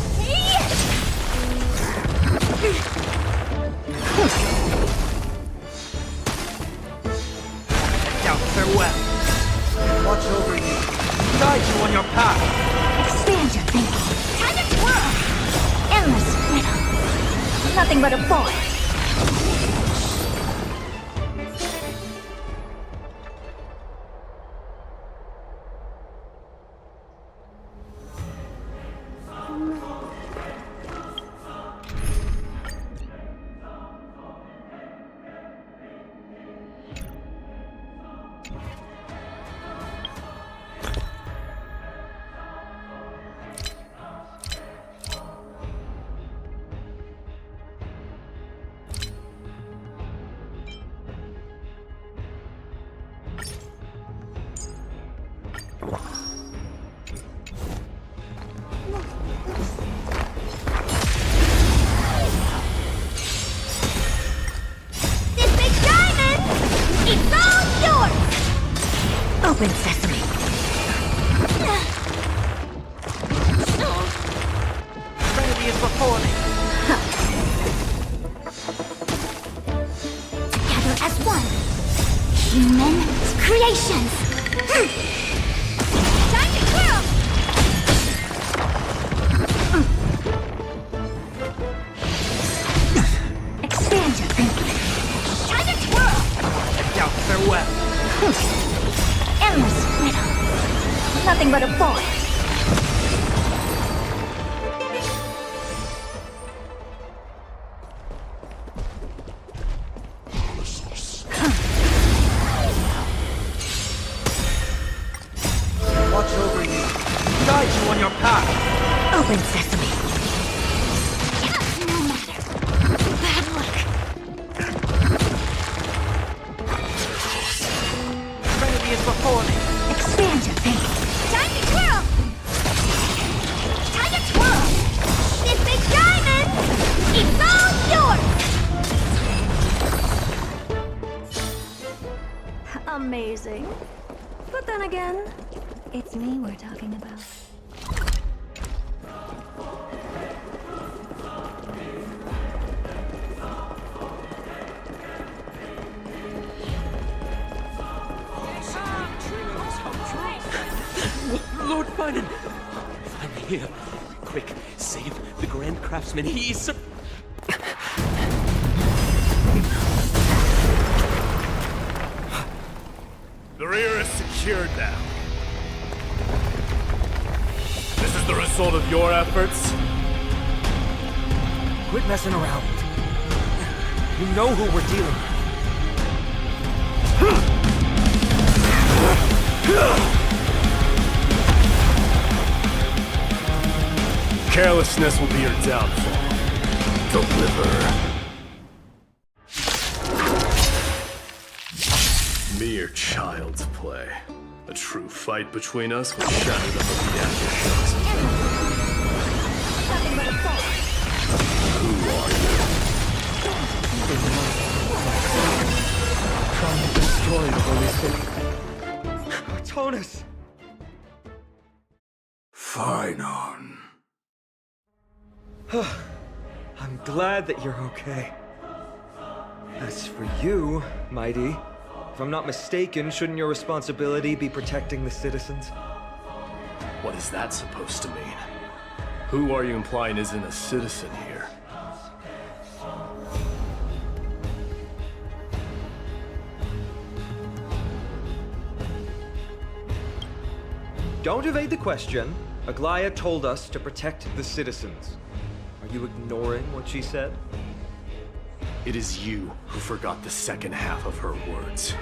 Speaker 12: Doubt farewell. Watch over you. Guide you on your path.
Speaker 13: Expand your thinking.
Speaker 6: Time to twirl!
Speaker 13: Endless riddle. Nothing but a void.
Speaker 6: This big diamond! It's all yours!
Speaker 13: Open sesame.
Speaker 12: Remedy is before me.
Speaker 6: Together as one. Human creations. Time to twirl!
Speaker 13: Expand your thinking.
Speaker 6: Time to twirl!
Speaker 12: Doubt farewell.
Speaker 13: Endless riddle. Nothing but a void. is before me. Expand your thinking.
Speaker 6: Time to twirl! Time to twirl! This big diamond, it's all yours!
Speaker 13: Amazing. But then again, it's me we're talking about.
Speaker 12: Lord Paean! I'm here. Quick, save the Grand Craftsman. He is...
Speaker 14: The rear is secured now. This is the result of your efforts?
Speaker 12: Quit messing around. You know who we're dealing with.
Speaker 14: Carelessness will be your downfall. Deliver. Mere child's play. A true fight between us will shatter them with the aftershocks.
Speaker 13: Nothing but a thought.
Speaker 14: Who are you?
Speaker 12: Trying to destroy the Holy City.
Speaker 10: Artonis!
Speaker 9: Phaenon.
Speaker 10: I'm glad that you're okay. As for you, Mighty, if I'm not mistaken, shouldn't your responsibility be protecting the citizens?
Speaker 14: What is that supposed to mean? Who are you implying isn't a citizen here?
Speaker 10: Don't evade the question. Aglaia told us to protect the citizens. Are you ignoring what she said?
Speaker 14: It is you who forgot the second half of her words.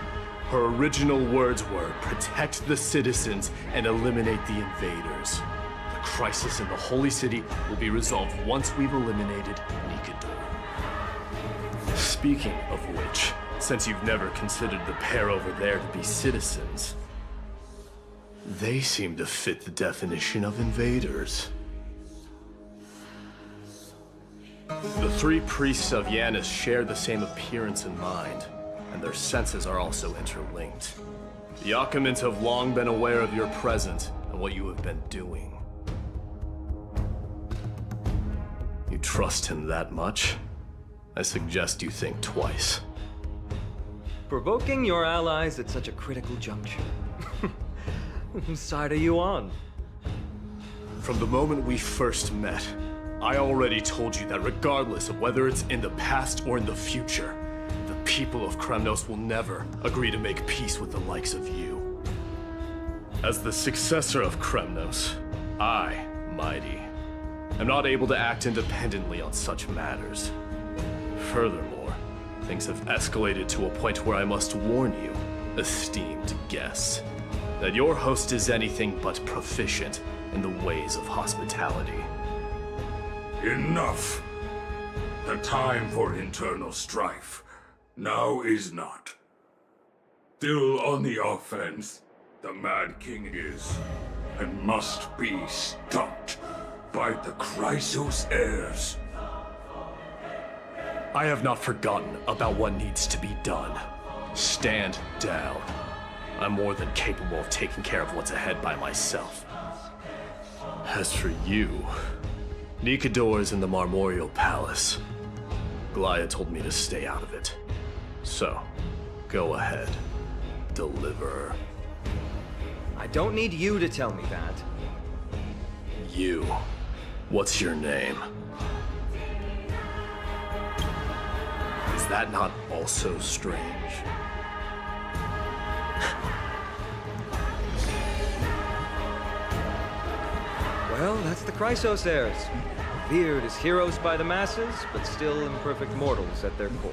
Speaker 14: Her original words were, protect the citizens and eliminate the invaders. The crisis in the Holy City will be resolved once we've eliminated Nikador. Speaking of which, since you've never considered the pair over there to be citizens, they seem to fit the definition of invaders. The three priests of Yanis share the same appearance and mind, and their senses are also interlinked. The Achaemins have long been aware of your presence and what you have been doing. You trust him that much? I suggest you think twice.
Speaker 10: Provoking your allies at such a critical juncture. Whose side are you on?
Speaker 14: From the moment we first met, I already told you that regardless of whether it's in the past or in the future, the people of Kremnos will never agree to make peace with the likes of you. As the successor of Kremnos, I, Mighty, am not able to act independently on such matters. Furthermore, things have escalated to a point where I must warn you, esteemed guests, that your host is anything but proficient in the ways of hospitality.
Speaker 9: Enough. The time for internal strife now is not. Still on the offense, the Mad King is, and must be stopped by the Chrysos heirs.
Speaker 14: I have not forgotten about what needs to be done. Stand down. I'm more than capable of taking care of what's ahead by myself. As for you, Nikador is in the Marmorial Palace. Aglaia told me to stay out of it. So, go ahead. Deliver.
Speaker 10: I don't need you to tell me that.
Speaker 14: You. What's your name? Is that not also strange?
Speaker 10: Well, that's the Chrysos heirs. Revered as heroes by the masses, but still imperfect mortals at their core.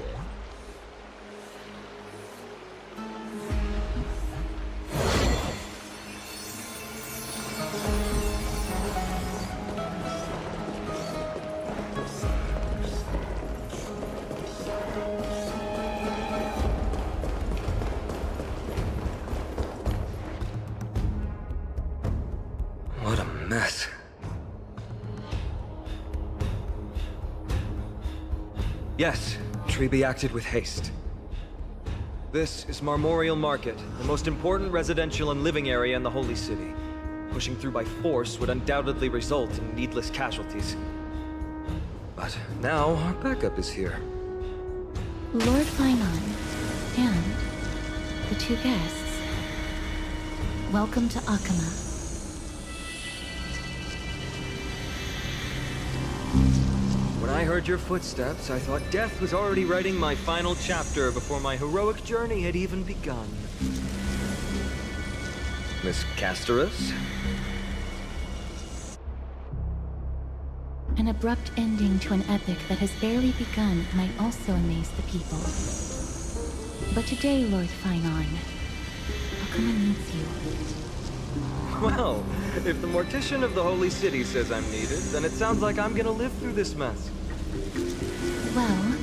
Speaker 10: What a mess. Yes, Treby acted with haste. This is Marmorial Market, the most important residential and living area in the Holy City. Pushing through by force would undoubtedly result in needless casualties. But now our backup is here.
Speaker 2: Lord Finon and the two guests. Welcome to Akama.
Speaker 10: When I heard your footsteps, I thought death was already writing my final chapter before my heroic journey had even begun. Miss Casterus?
Speaker 2: An abrupt ending to an epic that has barely begun might also amaze the people. But today, Lord Finon, Akama needs you.
Speaker 10: Well, if the Mortician of the Holy City says I'm needed, then it sounds like I'm gonna live through this mess.
Speaker 2: Well,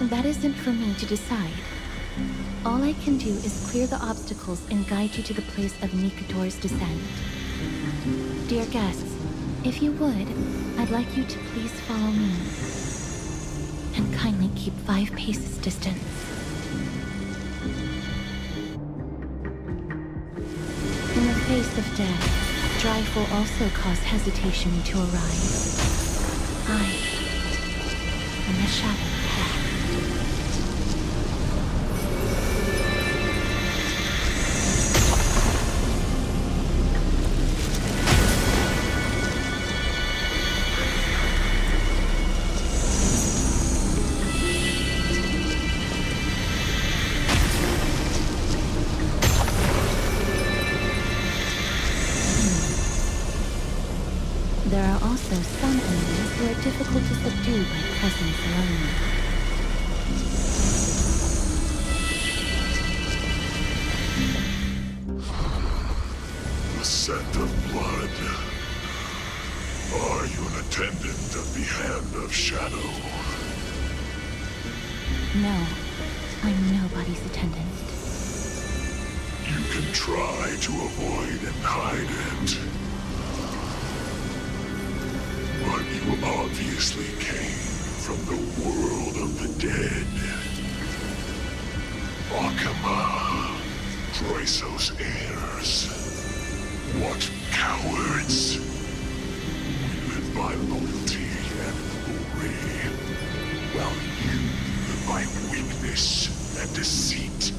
Speaker 2: that isn't for me to decide. All I can do is clear the obstacles and guide you to the place of Nikador's descent. Dear guests, if you would, I'd like you to please follow me. And kindly keep 5 paces distance. In the face of death, strife will also cause hesitation to arise. I am the shadow path. There are also some enemies who are difficult to subdue by presence alone.
Speaker 15: The scent of blood. Are you an attendant of the Hand of Shadow?
Speaker 2: No, I'm nobody's attendant.
Speaker 15: You can try to avoid and hide it. But you obviously came from the world of the dead. Akama, Chrysos heirs. What cowards! We live by loyalty and glory, while you live by weakness and deceit.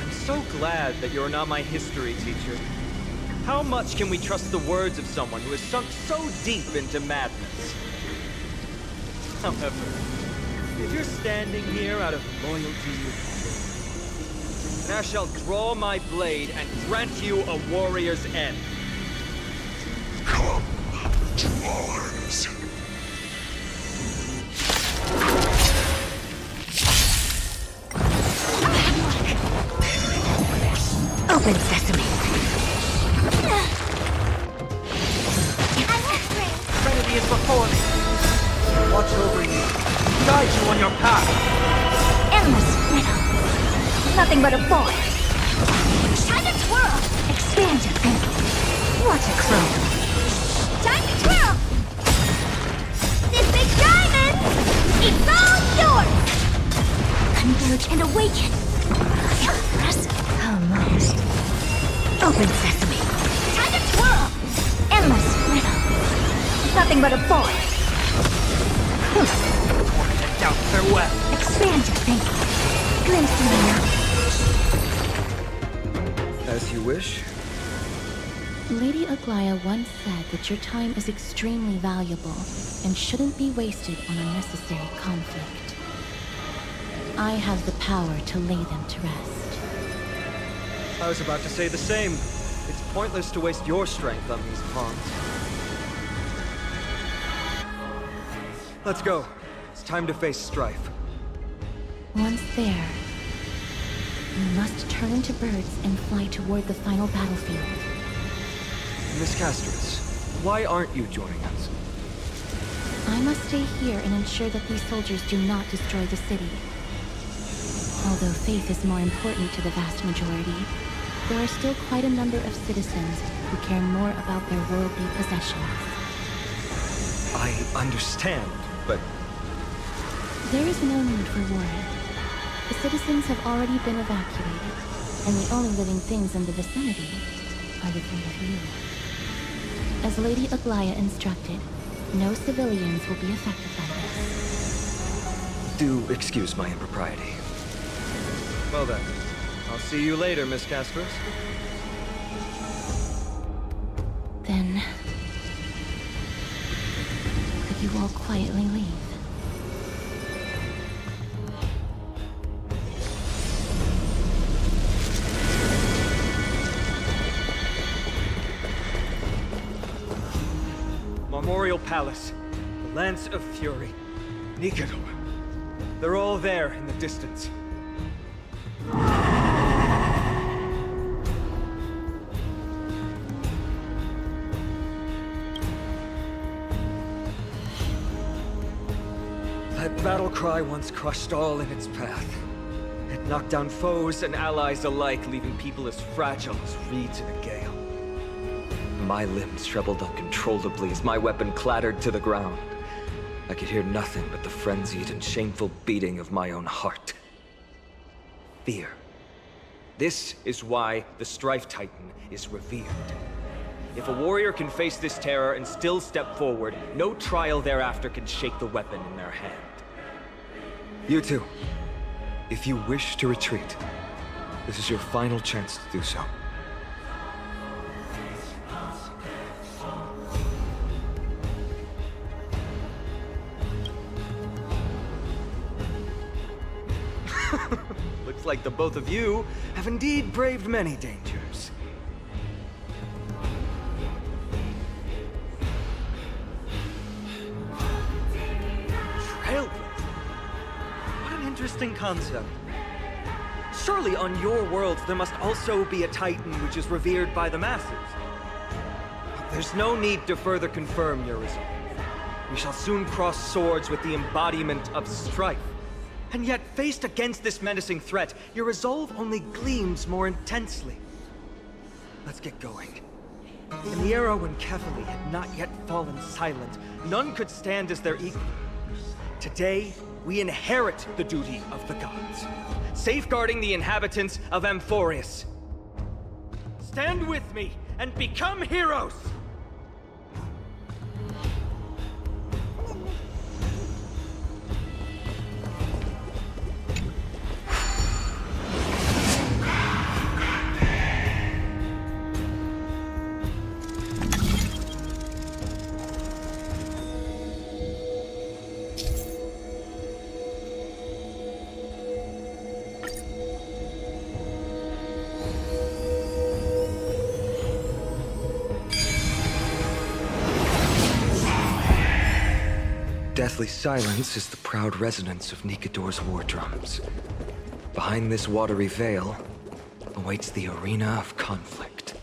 Speaker 10: I'm so glad that you're not my history teacher. How much can we trust the words of someone who has sunk so deep into madness? However, if you're standing here out of loyalty, then I shall draw my blade and grant you a warrior's end.
Speaker 15: Come to arms.
Speaker 13: Open sesame.
Speaker 12: Trinity is before me. Watch over you. Guide you on your path.
Speaker 13: Endless riddle. Nothing but a boy. Time to twirl. Expand your thinking. What a crow.
Speaker 6: Time to twirl! This big diamond! It's all yours!
Speaker 13: Converge and awaken. Impressive. Almost. Open sesame.
Speaker 6: Time to twirl!
Speaker 13: Endless riddle. Nothing but a boy.
Speaker 12: Doubt farewell.
Speaker 13: Expand your thinking. Glimpse me now.
Speaker 10: As you wish.
Speaker 2: Lady Aglaya once said that your time is extremely valuable and shouldn't be wasted on unnecessary conflict. I have the power to lay them to rest.
Speaker 10: I was about to say the same. It's pointless to waste your strength on these pawns. Let's go. It's time to face strife.
Speaker 2: Once there, you must turn into birds and fly toward the final battlefield.
Speaker 10: Miss Casterus, why aren't you joining us?
Speaker 2: I must stay here and ensure that these soldiers do not destroy the city. Although faith is more important to the vast majority,
Speaker 16: there are still quite a number of citizens who care more about their worldly possessions.
Speaker 10: I understand, but...
Speaker 16: There is no need for worry. The citizens have already been evacuated, and the only living things in the vicinity are the three of you. As Lady Aglaya instructed, no civilians will be affected by this.
Speaker 10: Do excuse my impropriety. Well then, I'll see you later, Miss Caspers.
Speaker 16: Then... could you all quietly leave?
Speaker 10: Memorial Palace, the Lance of Fury, Nikador. They're all there in the distance. That battle cry once crushed all in its path. It knocked down foes and allies alike, leaving people as fragile as reeds in a gale. My limbs trembled uncontrollably as my weapon clattered to the ground. I could hear nothing but the frenzied and shameful beating of my own heart. Fear. This is why the Strife Titan is revered. If a warrior can face this terror and still step forward, no trial thereafter can shake the weapon in their hand. You two, if you wish to retreat, this is your final chance to do so. Looks like the both of you have indeed braved many dangers. Trailblazer? What an interesting concept. Surely on your worlds there must also be a Titan which is revered by the masses. There's no need to further confirm your resolve. We shall soon cross swords with the embodiment of strife. And yet, faced against this menacing threat, your resolve only gleams more intensely. Let's get going. In the era when Kefali had not yet fallen silent, none could stand as their equal. Today, we inherit the duty of the gods, safeguarding the inhabitants of Amphoreus. Stand with me and become heroes! Deathly silence is the proud resonance of Nikador's war drums. Behind this watery veil awaits the arena of conflict.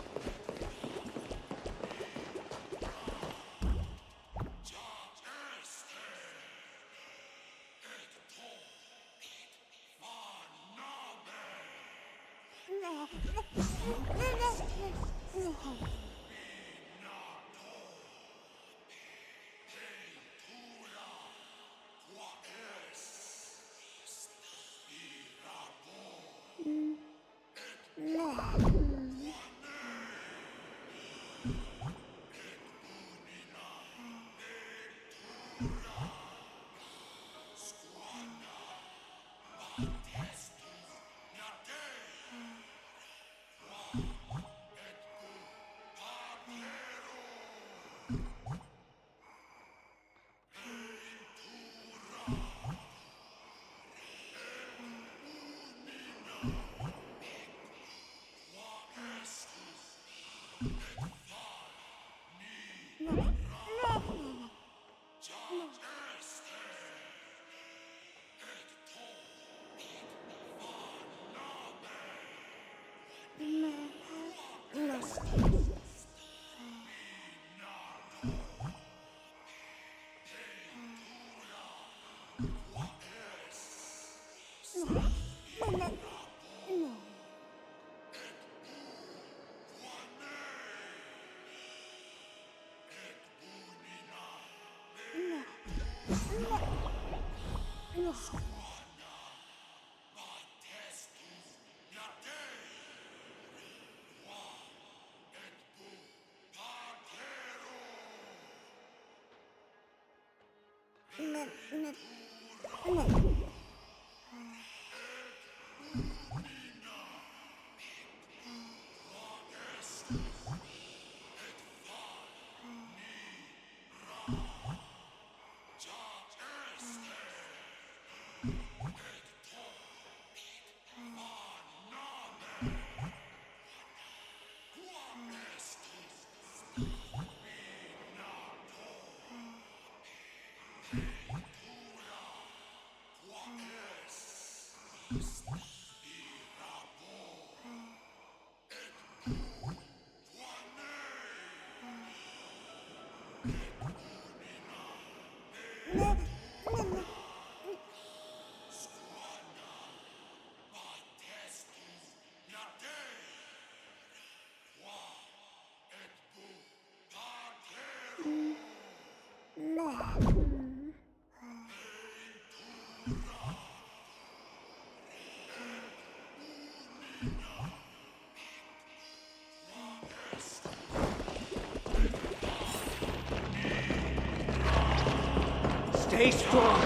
Speaker 12: Stay strong.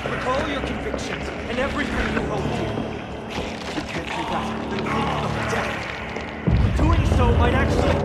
Speaker 12: Recall your convictions and everything you hold dear. You can't do that, then think of death. But doing so might actually...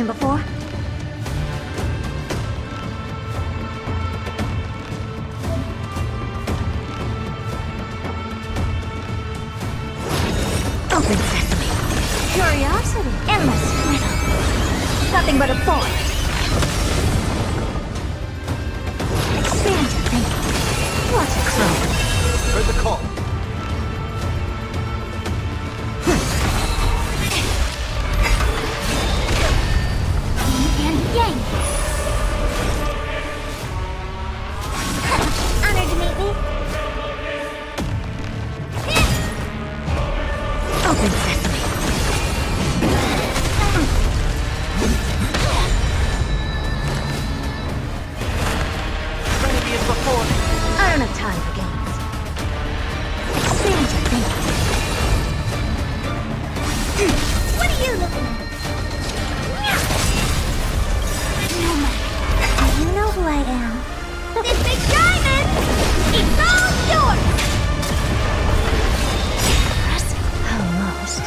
Speaker 13: Before? Open sesame. Curiosity. Endless riddle. Nothing but a void. Expand your thinking. What's a clue?
Speaker 12: Heard the call.
Speaker 13: Yang! Honored to meet me. Open sesame.
Speaker 12: Trinity is before me.
Speaker 13: I don't have time for games. Expand your thinking. What are you looking at? You know who I am. This big diamond! It's all yours! Almost.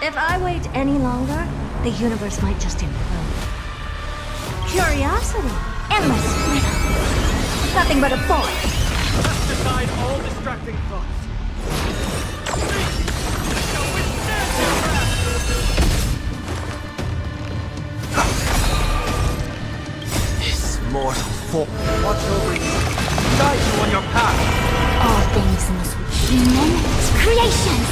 Speaker 13: If I wait any longer, the universe might just implode. Curiosity. Endless riddle. Nothing but a void.
Speaker 12: Cast aside all distracting thoughts.
Speaker 8: This mortal form.
Speaker 12: Watch over you. Guide you on your path.
Speaker 13: All things in this human creations.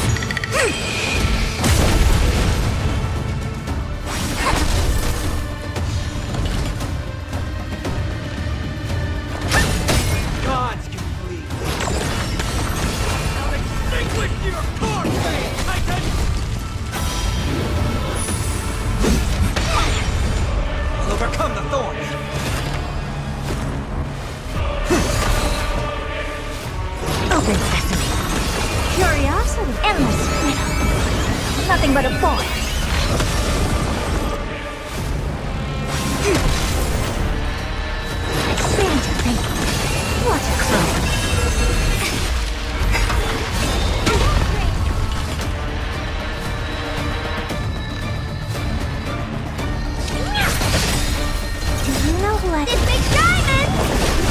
Speaker 12: Gods can bleed. I'll extinguish your core flame, Titan!
Speaker 13: Nothing but a pawn. Expand your thinking. What a crow. Do you know what? This big diamond!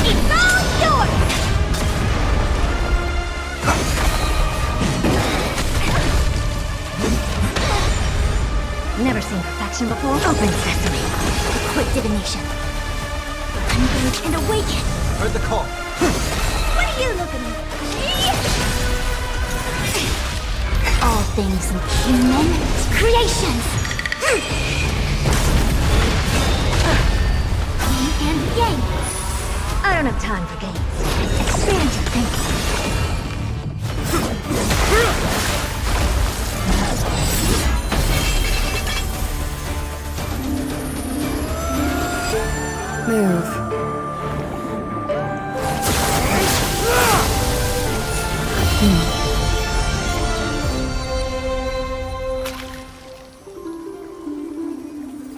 Speaker 13: It's all yours! Never seen perfection before. Open sesame. A quick divination. Engage and awaken.
Speaker 8: Heard the call.
Speaker 13: What are you looking at? All things human creations. Yin and yang. I don't have time for games. Expand your thinking. Move.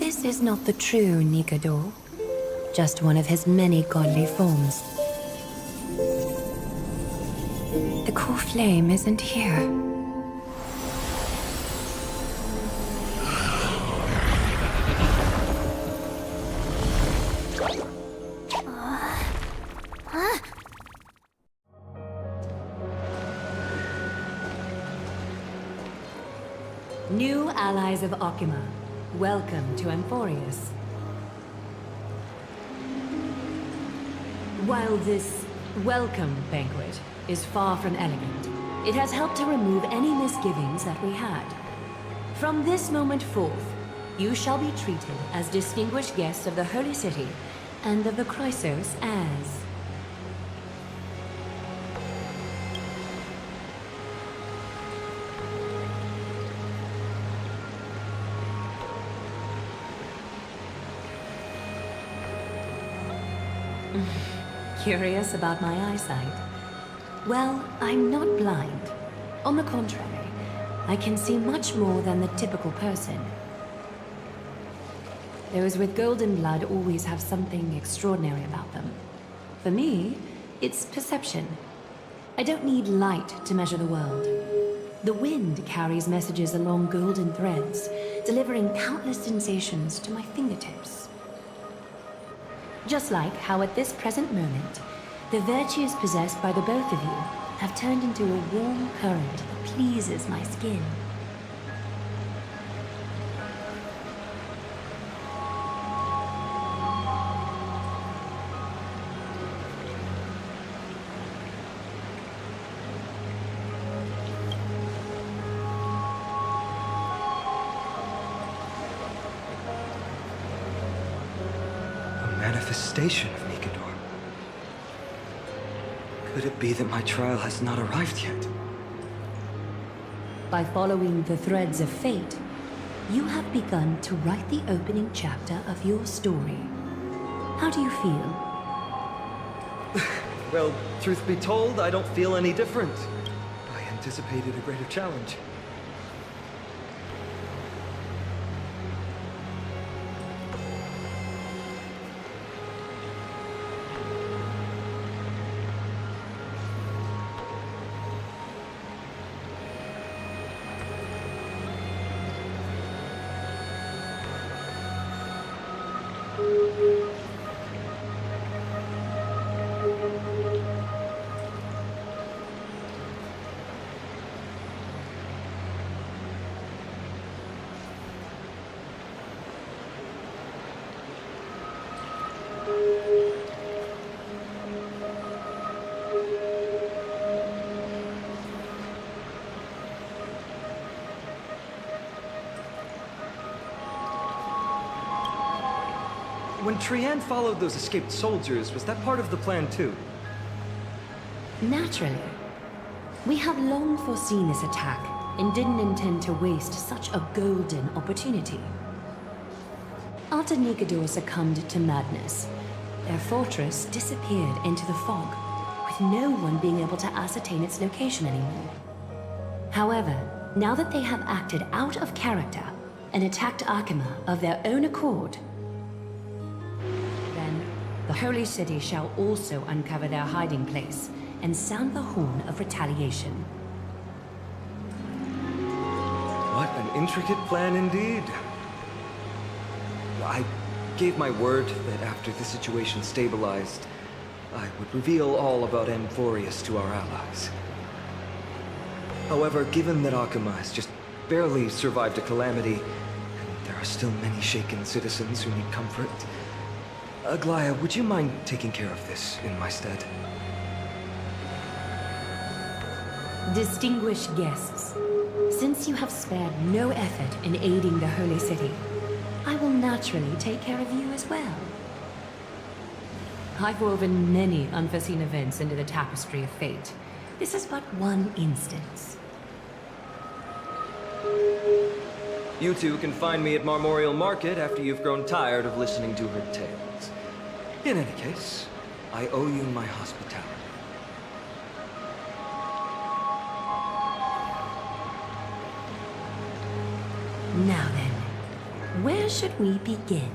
Speaker 17: This is not the true Nikador, just one of his many godly forms. The core flame isn't here. New allies of Okima, welcome to Amphoreus. While this welcome banquet is far from elegant, it has helped to remove any misgivings that we had. From this moment forth, you shall be treated as distinguished guests of the Holy City and of the Chrysos as... Curious about my eyesight? Well, I'm not blind. On the contrary, I can see much more than the typical person. Those with golden blood always have something extraordinary about them. For me, it's perception. I don't need light to measure the world. The wind carries messages along golden threads, delivering countless sensations to my fingertips. Just like how at this present moment, the virtues possessed by the both of you have turned into a warm current that pleases my skin.
Speaker 10: Manifestation of Nikador. Could it be that my trial has not arrived yet?
Speaker 17: By following the threads of fate, you have begun to write the opening chapter of your story. How do you feel?
Speaker 10: Well, truth be told, I don't feel any different. I anticipated a greater challenge. When Paean followed those escaped soldiers, was that part of the plan too?
Speaker 17: Naturally. We have long foreseen this attack and didn't intend to waste such a golden opportunity. After Nikador succumbed to madness, their fortress disappeared into the fog, with no one being able to ascertain its location anymore. However, Now that they have acted out of character and attacked Akima of their own accord, then the Holy City shall also uncover their hiding place and sound the horn of retaliation.
Speaker 10: What an intricate plan indeed. I gave my word that after the situation stabilized, I would reveal all about Amphoreus to our allies. However, given that Akima has just barely survived a calamity, and there are still many shaken citizens who need comfort, Aglaya, would you mind taking care of this in my stead?
Speaker 17: Distinguished guests, since you have spared no effort in aiding the Holy City, I will naturally take care of you as well. I've woven many unforeseen events into the tapestry of fate. This is but one instance.
Speaker 10: You two can find me at Marmorial Market after you've grown tired of listening to her tales. In any case, I owe you my hospitality.
Speaker 17: Now then, where should we begin?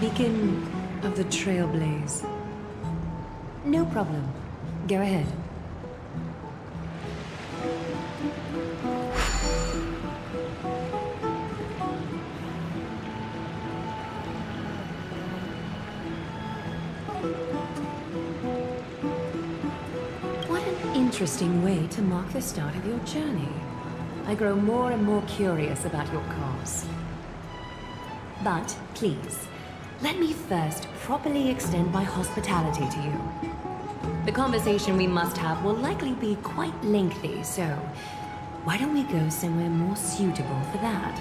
Speaker 17: Beacon of the Trailblaze. No problem. Go ahead. What an interesting way to mark the start of your journey. I grow more and more curious about your cause. But please, let me first properly extend my hospitality to you. The conversation we must have will likely be quite lengthy, so why don't we go somewhere more suitable for that?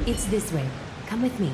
Speaker 17: It's this way. Come with me.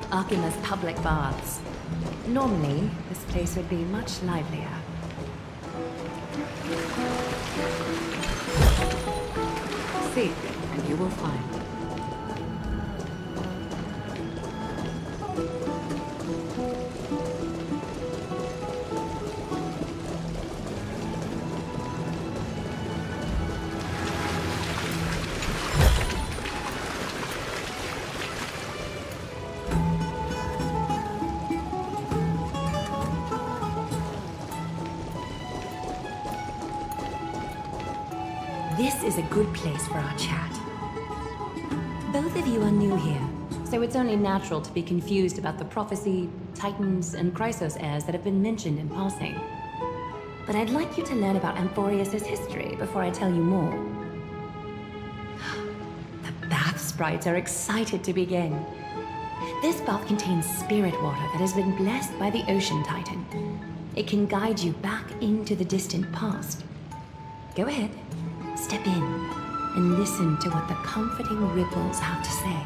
Speaker 17: Akima's public baths. Normally, this place would be much livelier. Seek, and you will find. This is a good place for our chat. Both of you are new here, so it's only natural to be confused about the prophecy, titans, and Chrysos heirs that have been mentioned in passing. But I'd like you to learn about Amphoreus' history before I tell you more. The bath sprites are excited to begin. This bath contains spirit water that has been blessed by the Ocean Titan. It can guide you back into the distant past. Go ahead, step in, and listen to what the comforting ripples have to say.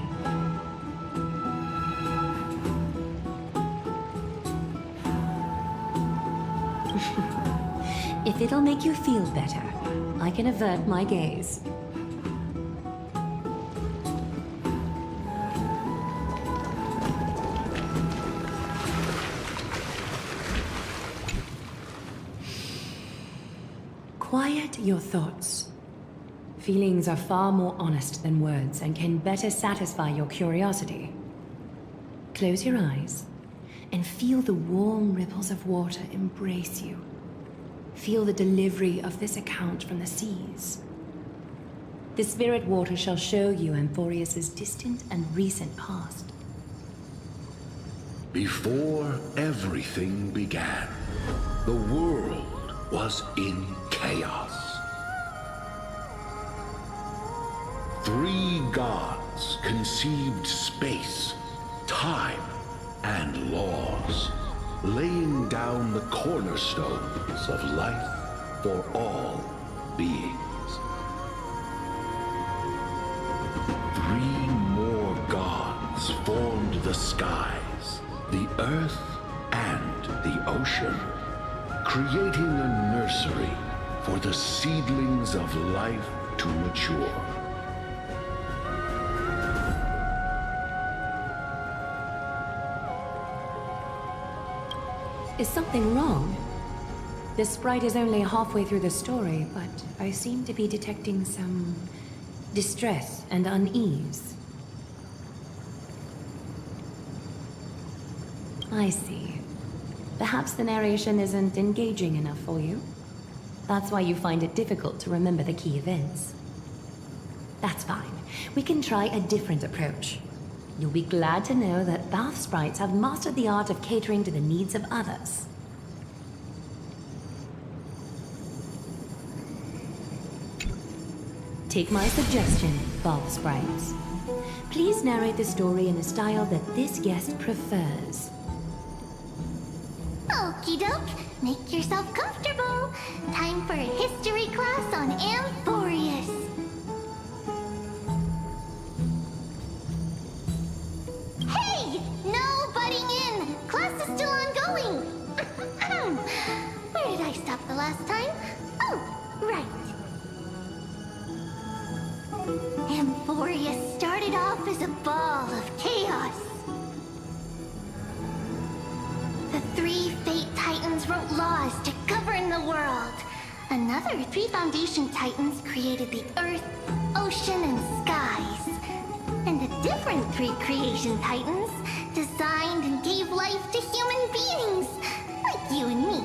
Speaker 17: If it'll make you feel better, I can avert my gaze. Quiet your thoughts. Feelings are far more honest than words and can better satisfy your curiosity. Close your eyes and feel the warm ripples of water embrace you. Feel the delivery of this account from the seas. The spirit water shall show you Amphoreus' distant and recent past.
Speaker 15: Before everything began, the world was in chaos. 3 gods conceived space, time, and laws, laying down the cornerstones of life for all beings. 3 more gods formed the skies, the earth, and the ocean, creating a nursery for the seedlings of life to mature.
Speaker 17: Is something wrong? The sprite is only halfway through the story, but I seem to be detecting some distress and unease. I see. Perhaps the narration isn't engaging enough for you. That's why you find it difficult to remember the key events. That's fine. We can try a different approach. You'll be glad to know that bath sprites have mastered the art of catering to the needs of others. Take my suggestion, bath sprites. Please narrate the story in a style that this guest prefers.
Speaker 6: Okie doke, make yourself comfortable. Time for a history class on Amphoreus. Hey! No butting in! Class is still ongoing! Where did I stop the last time? Oh, right. Amphoreus started off as a ball of chaos. The 3 Fate Titans wrote laws to govern the world. Another 3 Foundation Titans created the Earth, Ocean, and Skies. And the different 3 Creation Titans designed and gave life to human beings, like you and me.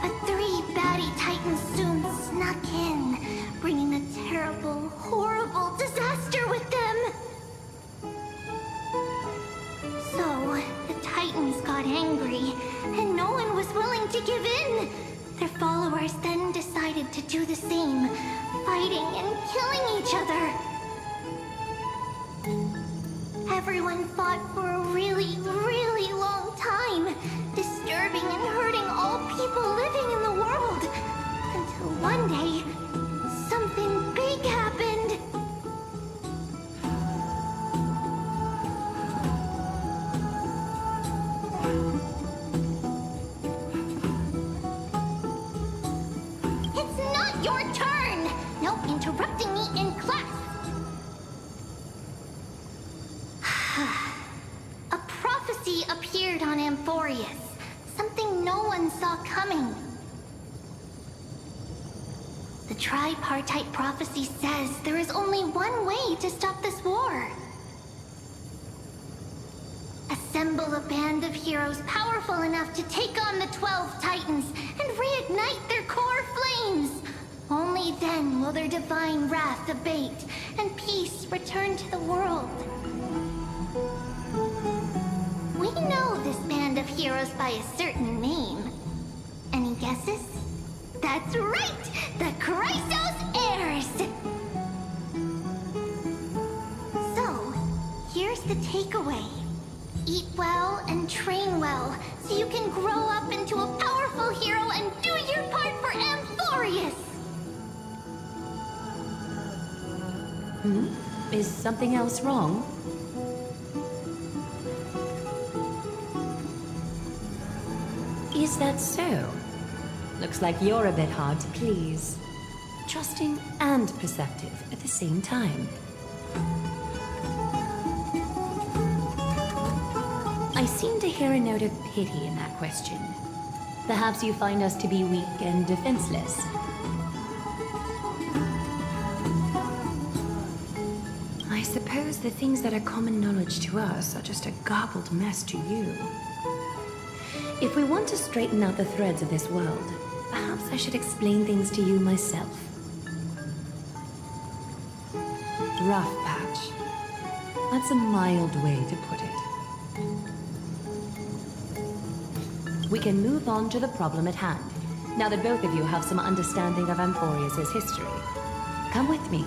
Speaker 6: But 3 baddie Titans soon snuck in, bringing a terrible, horrible disaster with them. So, the Titans got angry, and no one was willing to give in. Their followers then decided to do the same, fighting and killing each other. Everyone fought for a really, really long time, disturbing and hurting all people living in the world. Until one day, something big happened. It's not your turn! No interrupting me in class! A prophecy appeared on Amphoreus. Something no one saw coming. The tripartite prophecy says there is only one way to stop this war. Assemble a band of heroes powerful enough to take on the 12 Titans and reignite their core flames. Only then will their divine wrath abate and peace return to the world. We know this band of heroes by a certain name. Any guesses? That's right! The Chrysos Heirs! So, here's the takeaway. Eat well and train well, so you can grow up into a powerful hero and do your part for Amphoreus!
Speaker 17: Is something else wrong? Is that so? Looks like you're a bit hard to please. Trusting and perceptive at the same time. I seem to hear a note of pity in that question. Perhaps you find us to be weak and defenseless. I suppose the things that are common knowledge to us are just a garbled mess to you. If we want to straighten out the threads of this world, perhaps I should explain things to you myself. Rough patch. That's a mild way to put it. We can move on to the problem at hand, now that both of you have some understanding of Amphoreus' history. Come with me.